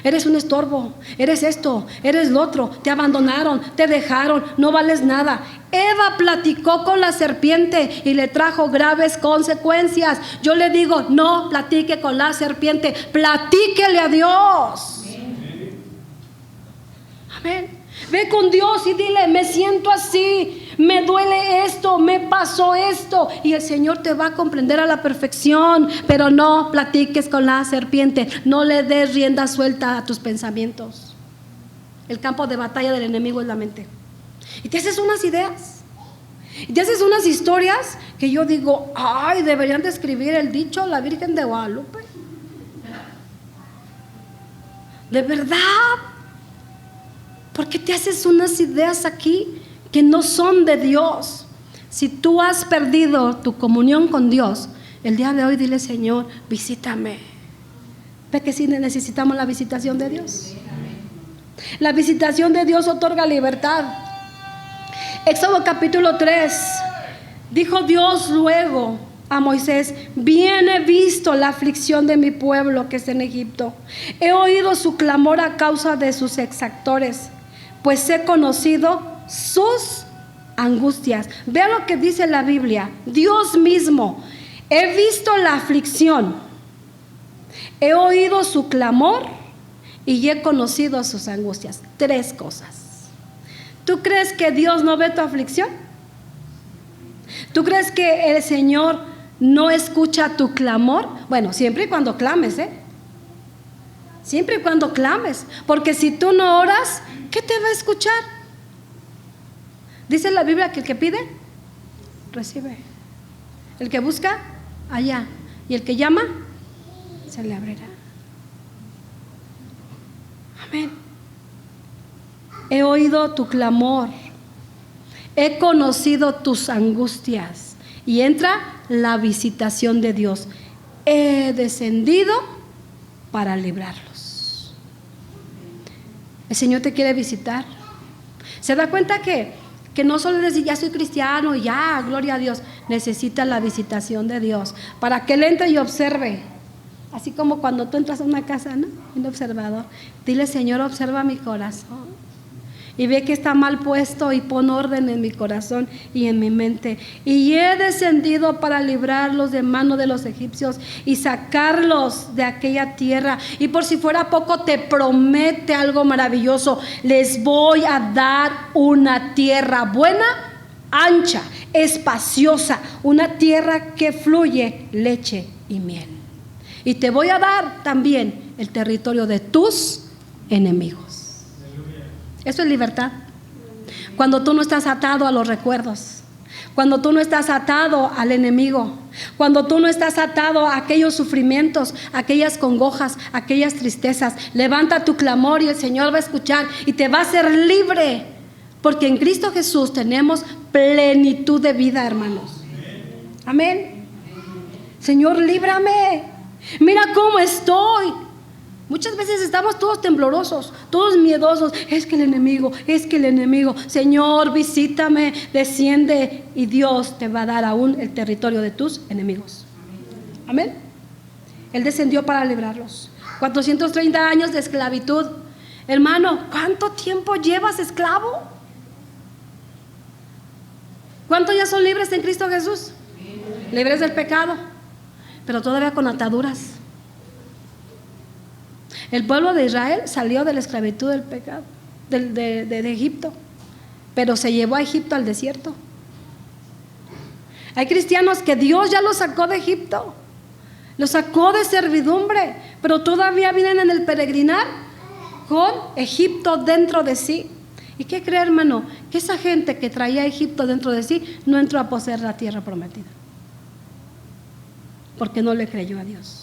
eres un estorbo, eres esto, eres lo otro, te abandonaron, te dejaron, no vales nada. Eva platicó con la serpiente y le trajo graves consecuencias. Yo le digo, no platique con la serpiente, platíquele a Dios. Amén. Ve con Dios y dile: me siento así, me duele esto, me pasó esto. Y el Señor te va a comprender a la perfección. Pero no platiques con la serpiente, no le des rienda suelta a tus pensamientos. El campo de batalla del enemigo es la mente. Y te haces unas ideas, y te haces unas historias que yo digo: ay, deberían de escribir el dicho la Virgen de Guadalupe. De verdad. ¿Por qué te haces unas ideas aquí que no son de Dios? Si tú has perdido tu comunión con Dios, el día de hoy dile: Señor, visítame. ¿Ve que sí necesitamos la visitación de Dios? La visitación de Dios otorga libertad. Éxodo capítulo 3. Dijo Dios luego a Moisés: bien he visto la aflicción de mi pueblo que es en Egipto. He oído su clamor a causa de sus exactores, pues he conocido sus angustias. Vea lo que dice la Biblia. Dios mismo: he visto la aflicción, he oído su clamor y he conocido sus angustias. 3 cosas. ¿Tú crees que Dios no ve tu aflicción? ¿Tú crees que el Señor no escucha tu clamor? Bueno, siempre y cuando clames, siempre y cuando clames, porque si tú no oras, ¿qué te va a escuchar? Dice la Biblia que el que pide, recibe. El que busca, halla. Y el que llama, se le abrirá. Amén. He oído tu clamor, he conocido tus angustias, y entra la visitación de Dios. He descendido para librarlos. El Señor te quiere visitar. ¿Se da cuenta que no solo decir ya soy cristiano, ya, gloria a Dios? Necesita la visitación de Dios para que Él entre y observe. Así como cuando tú entras a una casa, ¿no? Un observador. Dile: Señor, observa mi corazón y ve que está mal puesto, y pon orden en mi corazón y en mi mente. Y he descendido para librarlos de mano de los egipcios y sacarlos de aquella tierra. Y por si fuera poco, te promete algo maravilloso: les voy a dar una tierra buena, ancha, espaciosa, una tierra que fluye leche y miel. Y te voy a dar también el territorio de tus enemigos. Eso es libertad. Cuando tú no estás atado a los recuerdos, cuando tú no estás atado al enemigo, cuando tú no estás atado a aquellos sufrimientos, aquellas congojas, aquellas tristezas, levanta tu clamor y el Señor va a escuchar y te va a hacer libre, porque en Cristo Jesús tenemos plenitud de vida, hermanos. Amén. Señor, líbrame. Mira cómo estoy. Muchas veces estamos todos temblorosos, todos miedosos. Es que el enemigo. Señor, visítame, desciende, y Dios te va a dar aún el territorio de tus enemigos. Amén. Él descendió para librarlos. 430 años de esclavitud. Hermano, ¿cuánto tiempo llevas esclavo? ¿Cuántos ya son libres en Cristo Jesús? Libres del pecado, pero todavía con ataduras. El pueblo de Israel salió de la esclavitud del pecado, de Egipto, pero se llevó a Egipto al desierto. Hay cristianos que Dios ya los sacó de Egipto, los sacó de servidumbre, pero todavía vienen en el peregrinar con Egipto dentro de sí. ¿Y qué cree, hermano? Que esa gente que traía a Egipto dentro de sí no entró a poseer la tierra prometida, porque no le creyó a Dios.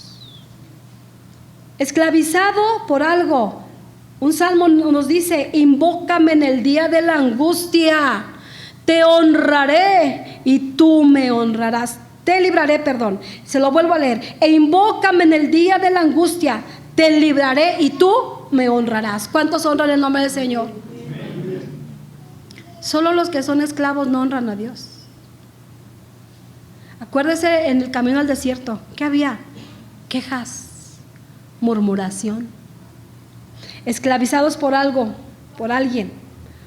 Esclavizado por algo. Un salmo nos dice: invócame en el día de la angustia, te honraré y tú me honrarás. Te libraré, perdón, se lo vuelvo a leer: e invócame en el día de la angustia, te libraré y tú me honrarás. ¿Cuántos honran el nombre del Señor? Solo los que son esclavos no honran a Dios. Acuérdese, en el camino al desierto, ¿qué había? Quejas, murmuración. Esclavizados por algo, por alguien,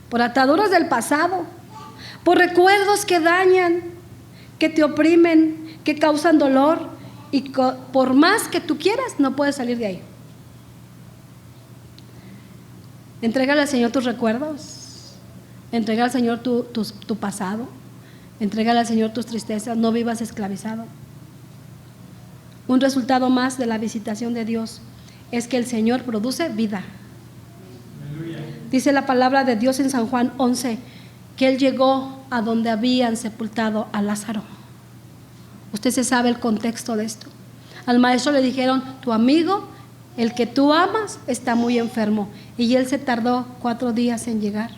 por ataduras del pasado, por recuerdos que dañan, que te oprimen, que causan dolor, y por más que tú quieras, no puedes salir de ahí. Entrégale al Señor tus recuerdos, entrégale al Señor tu pasado, entrégale al Señor tus tristezas. No vivas esclavizado. Un resultado más de la visitación de Dios es que el Señor produce vida. Dice la palabra de Dios en San Juan 11 que Él llegó a donde habían sepultado a Lázaro. Usted se sabe el contexto de esto. Al maestro le dijeron: tu amigo, el que tú amas, está muy enfermo. Y Él se tardó 4 días en llegar.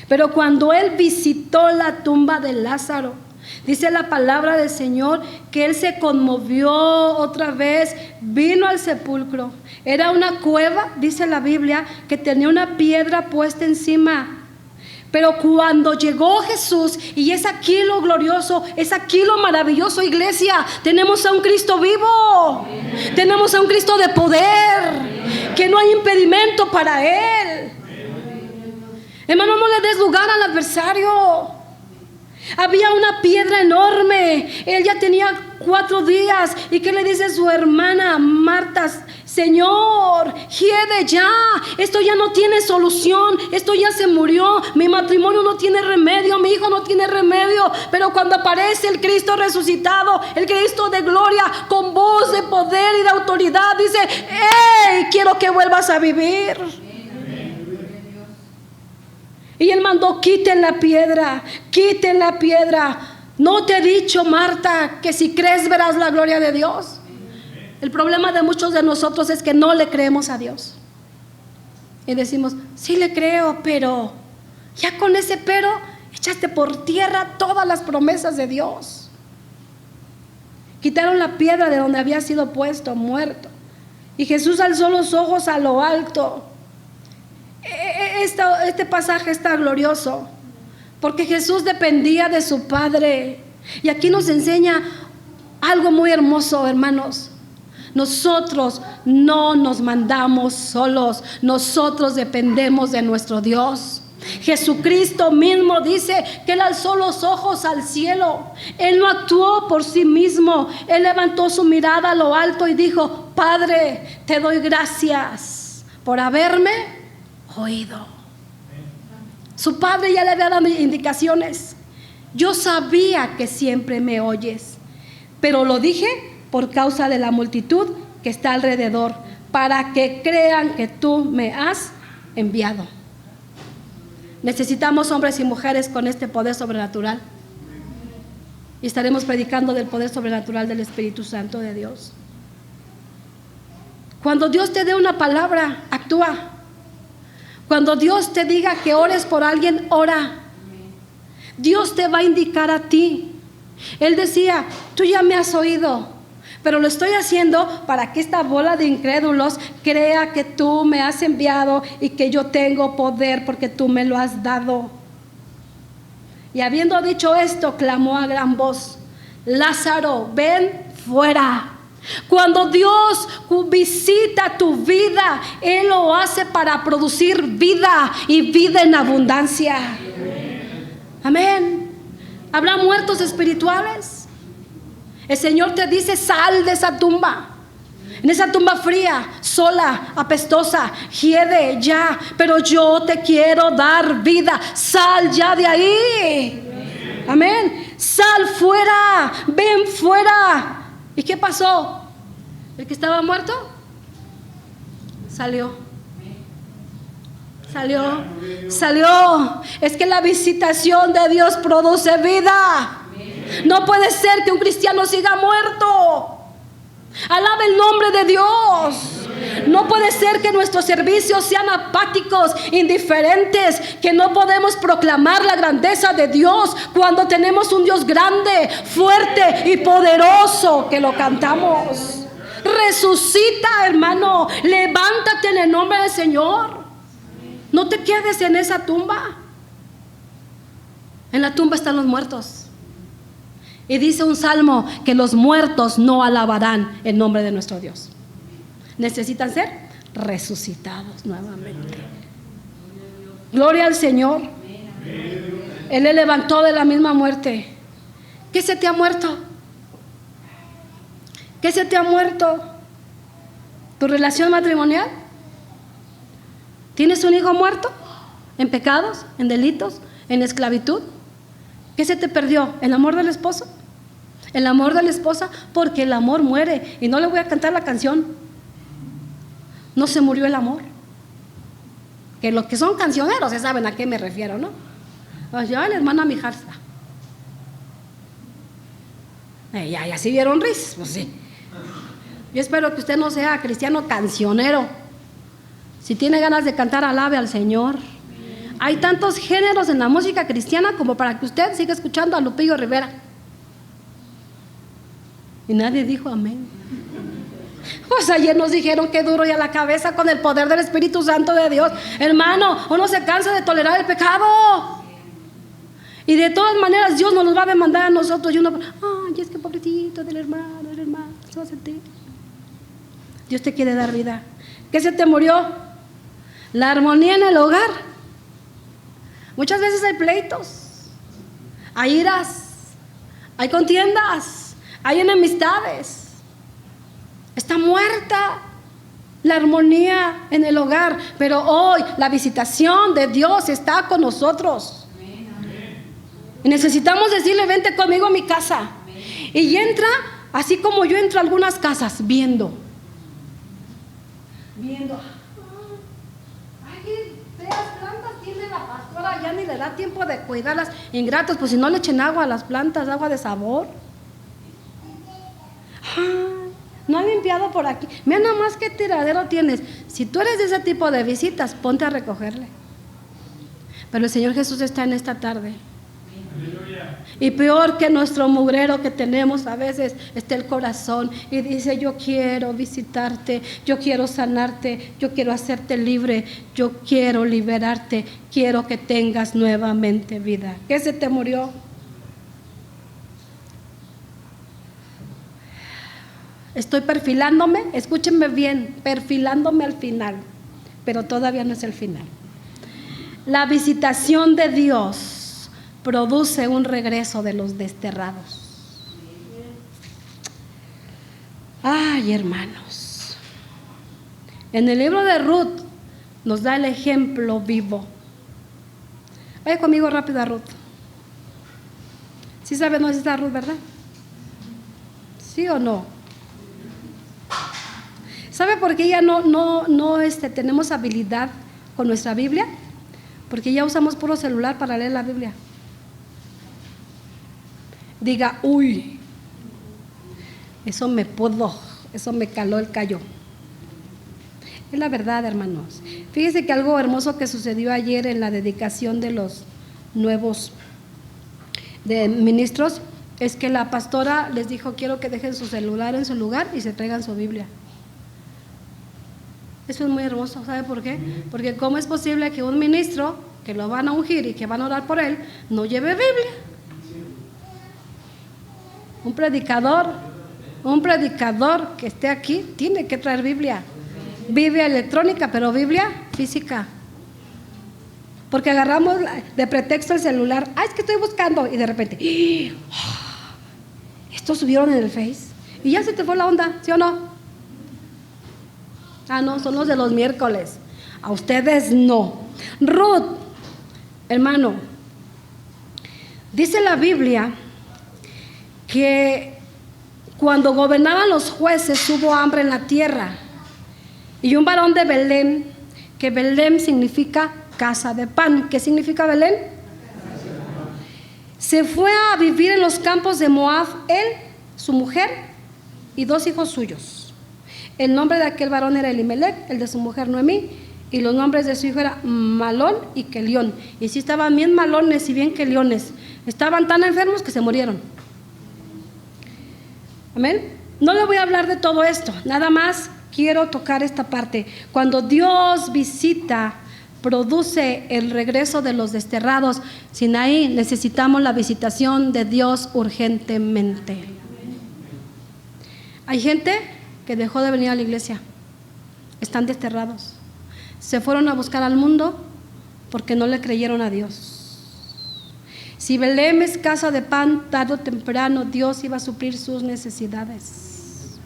Pero cuando Él visitó la tumba de Lázaro, dice la palabra del Señor que Él se conmovió otra vez, vino al sepulcro. Era una cueva, dice la Biblia, que tenía una piedra puesta encima. Pero cuando llegó Jesús, y es aquí lo glorioso, es aquí lo maravilloso, iglesia, tenemos a un Cristo vivo, tenemos a un Cristo de poder, que no hay impedimento para Él. Hermano, no le des lugar al adversario. Había una piedra enorme. Él ya tenía 4 días. ¿Y qué le dice su hermana Marta? Señor, hiede ya. Esto ya no tiene solución. Esto ya se murió. Mi matrimonio no tiene remedio. Mi hijo no tiene remedio. Pero cuando aparece el Cristo resucitado, el Cristo de gloria, con voz de poder y de autoridad, dice: ¡Hey! Quiero que vuelvas a vivir. Y él mandó: quiten la piedra, quiten la piedra. ¿No te he dicho, Marta, que si crees verás la gloria de Dios? El problema de muchos de nosotros es que no le creemos a Dios. Y decimos: sí le creo, pero ya con ese pero echaste por tierra todas las promesas de Dios. Quitaron la piedra de donde había sido puesto, muerto. Y Jesús alzó los ojos a lo alto. Este pasaje está glorioso porque Jesús dependía de su Padre. Y aquí nos enseña algo muy hermoso, hermanos. Nosotros no nos mandamos solos. Nosotros dependemos de nuestro Dios. Jesucristo mismo dice que Él alzó los ojos al cielo. Él no actuó por sí mismo. Él levantó su mirada a lo alto y dijo: Padre, te doy gracias por haberme oído. Su padre ya le había dado indicaciones. Yo sabía que siempre me oyes, pero lo dije por causa de la multitud que está alrededor, para que crean que tú me has enviado. Necesitamos hombres y mujeres con este poder sobrenatural. Y estaremos predicando del poder sobrenatural del Espíritu Santo de Dios. Cuando Dios te dé una palabra, actúa. Cuando Dios te diga que ores por alguien, ora. Dios te va a indicar a ti. Él decía: tú ya me has oído, pero lo estoy haciendo para que esta bola de incrédulos crea que tú me has enviado y que yo tengo poder porque tú me lo has dado. Y habiendo dicho esto, clamó a gran voz: Lázaro, ven fuera. Cuando Dios visita tu vida, Él lo hace para producir vida y vida en abundancia. Amén. ¿Habrá muertos espirituales? El Señor te dice: sal de esa tumba. En esa tumba fría, sola, apestosa, hiede ya, pero yo te quiero dar vida. Sal ya de ahí. Amén. Sal fuera, ven fuera. ¿Y qué pasó? El que estaba muerto salió. Es que la visitación de Dios produce vida. No puede ser que un cristiano siga muerto. Alaba el nombre de Dios. No puede ser que nuestros servicios sean apáticos, indiferentes, que no podemos proclamar la grandeza de Dios cuando tenemos un Dios grande, fuerte y poderoso que lo cantamos. Resucita, hermano. Levántate en el nombre del Señor. No te quedes en esa tumba. En la tumba están los muertos. Y dice un salmo que los muertos no alabarán el nombre de nuestro Dios. Necesitan ser resucitados nuevamente. Gloria al Señor. Él le levantó de la misma muerte. ¿Qué se te ha muerto? ¿Qué se te ha muerto? ¿Tu relación matrimonial? ¿Tienes un hijo muerto? ¿En pecados? ¿En delitos? ¿En esclavitud? ¿Qué se te perdió? ¿El amor del esposo? ¿El amor de la esposa? Porque el amor muere. Y no le voy a cantar la canción. No se murió el amor. Que los que son cancioneros ya saben a qué me refiero, ¿no? Pues yo, la hermana Mijalsa. Ya sí vieron risas, pues sí. Yo espero que usted no sea cristiano cancionero. Si tiene ganas de cantar, alabe al Señor. Hay tantos géneros en la música cristiana como para que usted siga escuchando a Lupillo Rivera. Y nadie dijo amén. Pues ayer nos dijeron que duro y a la cabeza con el poder del Espíritu Santo de Dios. Hermano, uno se cansa de tolerar el pecado. Y de todas maneras Dios nos los va a demandar a nosotros. Y uno, ay, es que pobrecito del hermano, se va a sentir. Dios te quiere dar vida. ¿Qué se te murió? La armonía en el hogar. Muchas veces hay pleitos, hay iras, hay contiendas, hay enemistades. Está muerta la armonía en el hogar, pero hoy la visitación de Dios está con nosotros. Y necesitamos decirle: vente conmigo a mi casa. Y entra, así como yo entro a algunas casas, viendo. Ay, qué feas plantas tiene la pastora, ya ni le da tiempo de cuidarlas. Ingratos, pues si no le echen agua a las plantas, agua de sabor. No ha limpiado por aquí. Mira nada más qué tiradero tienes. Si tú eres de ese tipo de visitas, ponte a recogerle. Pero el Señor Jesús está en esta tarde. Y peor que nuestro mugrero que tenemos a veces está el corazón y dice: yo quiero visitarte, yo quiero sanarte, yo quiero hacerte libre, yo quiero liberarte, quiero que tengas nuevamente vida. ¿Qué se te murió? Estoy perfilándome, escúchenme bien, perfilándome al final, pero todavía no es el final. La visitación de Dios produce un regreso de los desterrados. Ay, hermanos, en el libro de Ruth nos da el ejemplo vivo. Vaya conmigo rápido a Ruth. ¿Sí sabe dónde está Ruth, verdad? ¿Sí o no? ¿Sabe por qué ya no tenemos habilidad con nuestra Biblia? Porque ya usamos puro celular para leer la Biblia. Diga: uy, eso me caló el callo. Es la verdad, hermanos. Fíjese que algo hermoso que sucedió ayer en la dedicación de los nuevos ministros es que la pastora les dijo: quiero que dejen su celular en su lugar y se traigan su Biblia. Eso es muy hermoso. ¿Sabe por qué? Porque ¿cómo es posible que un ministro que lo van a ungir y que van a orar por él no lleve Biblia? Un predicador que esté aquí tiene que traer Biblia. Biblia electrónica, pero Biblia física. Porque agarramos de pretexto el celular. Es que estoy buscando. Y de repente, esto subieron en el Face. Y ya se te fue la onda, ¿sí o no? No, son los de los miércoles. A ustedes no. Ruth, hermano, dice la Biblia que cuando gobernaban los jueces hubo hambre en la tierra. Y un varón de Belén, que Belén significa casa de pan. ¿Qué significa Belén? Se fue a vivir en los campos de Moab, él, su mujer y 2 hijos suyos. El nombre de aquel varón era Elimelech, el de su mujer Noemí, y los nombres de su hijo eran Malón y Kelión. Y sí estaban bien malones y bien keliones. Estaban tan enfermos que se murieron. Amén. No le voy a hablar de todo esto, nada más quiero tocar esta parte. Cuando Dios visita, produce el regreso de los desterrados. Sinaí, necesitamos la visitación de Dios urgentemente. Hay gente que dejó de venir a la iglesia, están desterrados, se fueron a buscar al mundo porque no le creyeron a Dios. Si Belén es casa de pan, tarde o temprano Dios iba a suplir sus necesidades.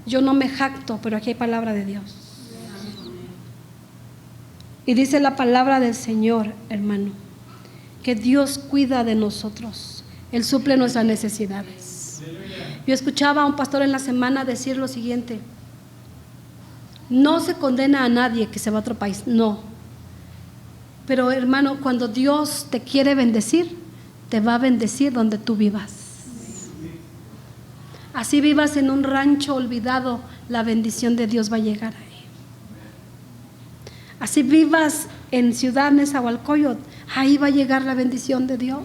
Yo no me jacto, pero aquí hay palabra de Dios. Y dice la palabra del Señor, hermano, que Dios cuida de nosotros, Él suple nuestras necesidades. Yo escuchaba a un pastor en la semana decir lo siguiente: no se condena a nadie que se va a otro país, no. Pero hermano, cuando Dios te quiere bendecir, te va a bendecir donde tú vivas. Así vivas en un rancho olvidado, la bendición de Dios va a llegar ahí. Así vivas en Ciudad Nezahualcóyotl, ahí va a llegar la bendición de Dios.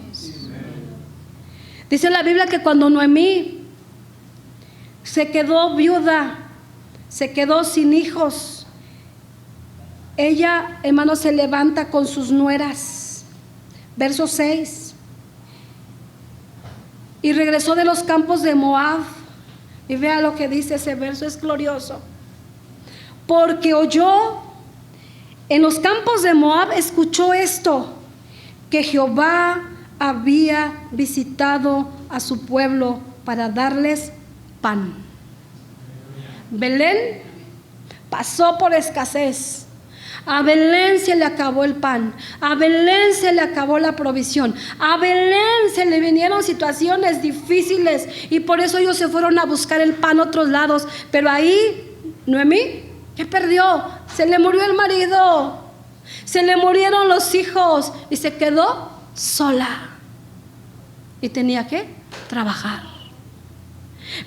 Dice la Biblia que cuando Noemí se quedó viuda, se quedó sin hijos, ella, hermano, se levanta con sus nueras. Verso 6. Y regresó de los campos de Moab. Y vea lo que dice ese verso, es glorioso. Porque oyó en los campos de Moab, escuchó esto, que Jehová había visitado a su pueblo para darles pan. Belén pasó por escasez. A Belén se le acabó el pan. A Belén se le acabó la provisión. A Belén se le vinieron situaciones difíciles y por eso ellos se fueron a buscar el pan a otros lados. Pero ahí, Noemí, ¿qué perdió? Se le murió el marido, se le murieron los hijos y se quedó sola. Y tenía que trabajar.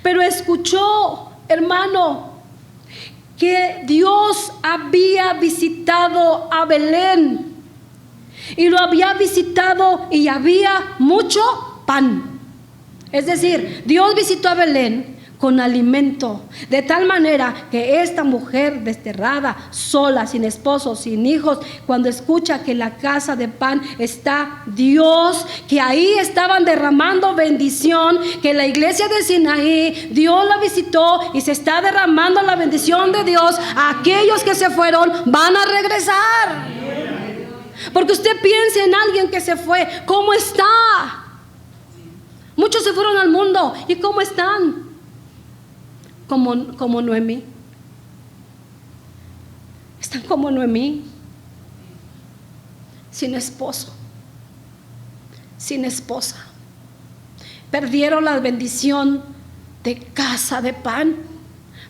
Pero escuchó, hermano, que Dios había visitado a Belén y lo había visitado y había mucho pan. Es decir, Dios visitó a Belén con alimento, de tal manera que esta mujer desterrada, sola, sin esposo, sin hijos, cuando escucha que en la casa de pan está Dios, que ahí estaban derramando bendición, que la iglesia de Sinaí, Dios la visitó y se está derramando la bendición de Dios, aquellos que se fueron van a regresar. Porque usted piense en alguien que se fue, ¿cómo está? Muchos se fueron al mundo, ¿y cómo están? Como Noemí. Están como Noemí, sin esposo, sin esposa. Perdieron la bendición de casa de pan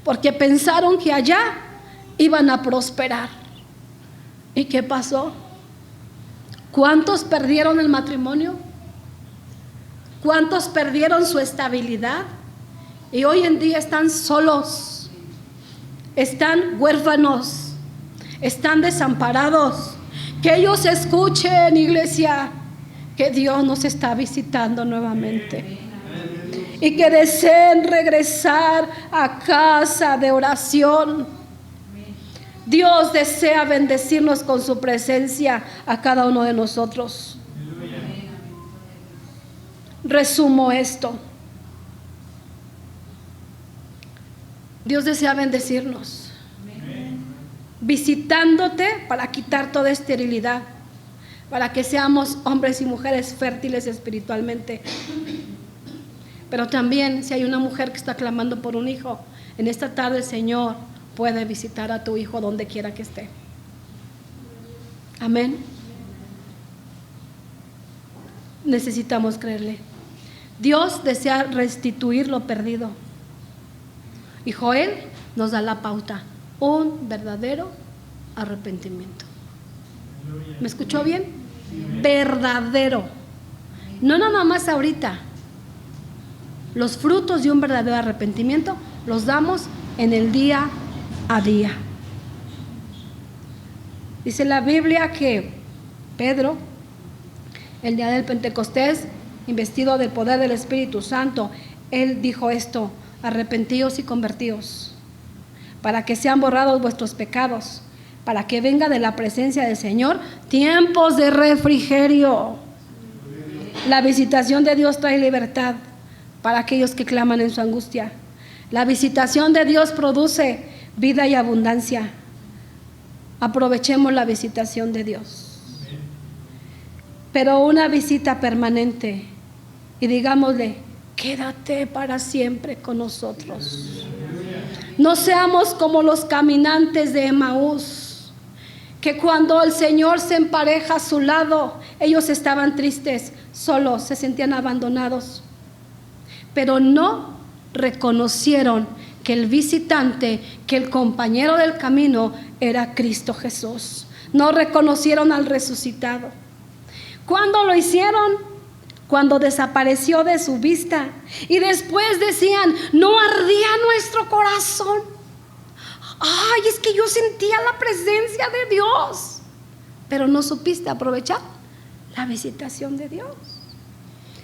porque pensaron que allá iban a prosperar. ¿Y qué pasó? ¿Cuántos perdieron el matrimonio? ¿Cuántos perdieron su estabilidad? Y hoy en día están solos, están huérfanos, están desamparados. Que ellos escuchen, iglesia, que Dios nos está visitando nuevamente. Y que deseen regresar a casa de oración. Dios desea bendecirnos con su presencia a cada uno de nosotros. Resumo esto. Dios desea bendecirnos, visitándote para quitar toda esterilidad, para que seamos hombres y mujeres fértiles espiritualmente. Pero también, si hay una mujer que está clamando por un hijo, en esta tarde el Señor puede visitar a tu hijo donde quiera que esté. Amén. Necesitamos creerle. Dios desea restituir lo perdido. Y Joel nos da la pauta, un verdadero arrepentimiento. ¿Me escuchó bien? Verdadero. No nada más ahorita. Los frutos de un verdadero arrepentimiento los damos en el día a día. Dice la Biblia que Pedro, el día del Pentecostés, investido del poder del Espíritu Santo, él dijo esto: arrepentíos y convertíos, para que sean borrados vuestros pecados, para que venga de la presencia del Señor tiempos de refrigerio. La visitación de Dios trae libertad para aquellos que claman en su angustia. La visitación de Dios produce vida y abundancia. Aprovechemos la visitación de Dios. Pero una visita permanente, y digámosle: quédate para siempre con nosotros. No seamos como los caminantes de Emaús, que cuando el Señor se empareja a su lado, ellos estaban tristes, solos, se sentían abandonados, pero no reconocieron que el visitante, que el compañero del camino era Cristo Jesús. No reconocieron al resucitado. ¿Cuándo lo hicieron? Cuando desapareció de su vista. Y después decían: no ardía nuestro corazón. Ay, es que yo sentía la presencia de Dios. Pero no supiste aprovechar la visitación de Dios.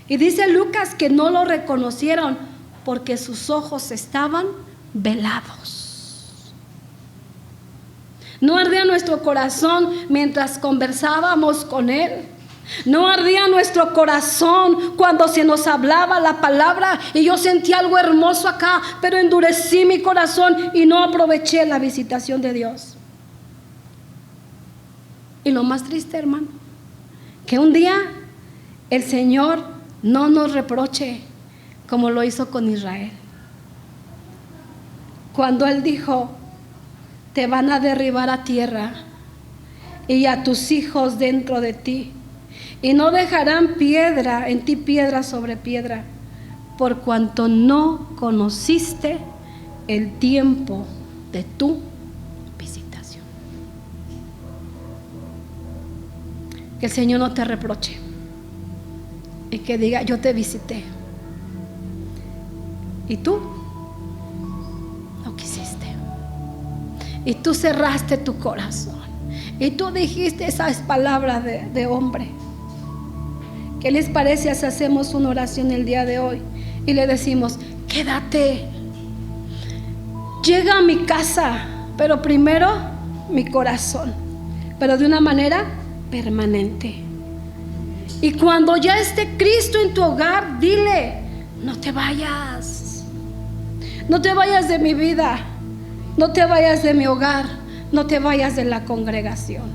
Y dice Lucas que no lo reconocieron porque sus ojos estaban velados. No ardía nuestro corazón mientras conversábamos con Él. No ardía nuestro corazón cuando se nos hablaba la palabra y yo sentí algo hermoso acá, pero endurecí mi corazón y no aproveché la visitación de Dios. Y lo más triste, hermano, que un día el Señor no nos reproche como lo hizo con Israel. Cuando Él dijo, te van a derribar a tierra y a tus hijos dentro de ti, y no dejarán piedra en ti, piedra sobre piedra, por cuanto no conociste el tiempo de tu visitación. Que el Señor no te reproche y que diga, yo te visité y tú no quisiste, y tú cerraste tu corazón, y tú dijiste esas palabras de hombre. ¿Qué les parece si hacemos una oración el día de hoy y le decimos, quédate, llega a mi casa, pero primero mi corazón, pero de una manera permanente? Y cuando ya esté Cristo en tu hogar, dile, no te vayas, no te vayas de mi vida, no te vayas de mi hogar, no te vayas de la congregación.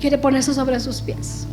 ¿Quiere ponerse sobre sus pies?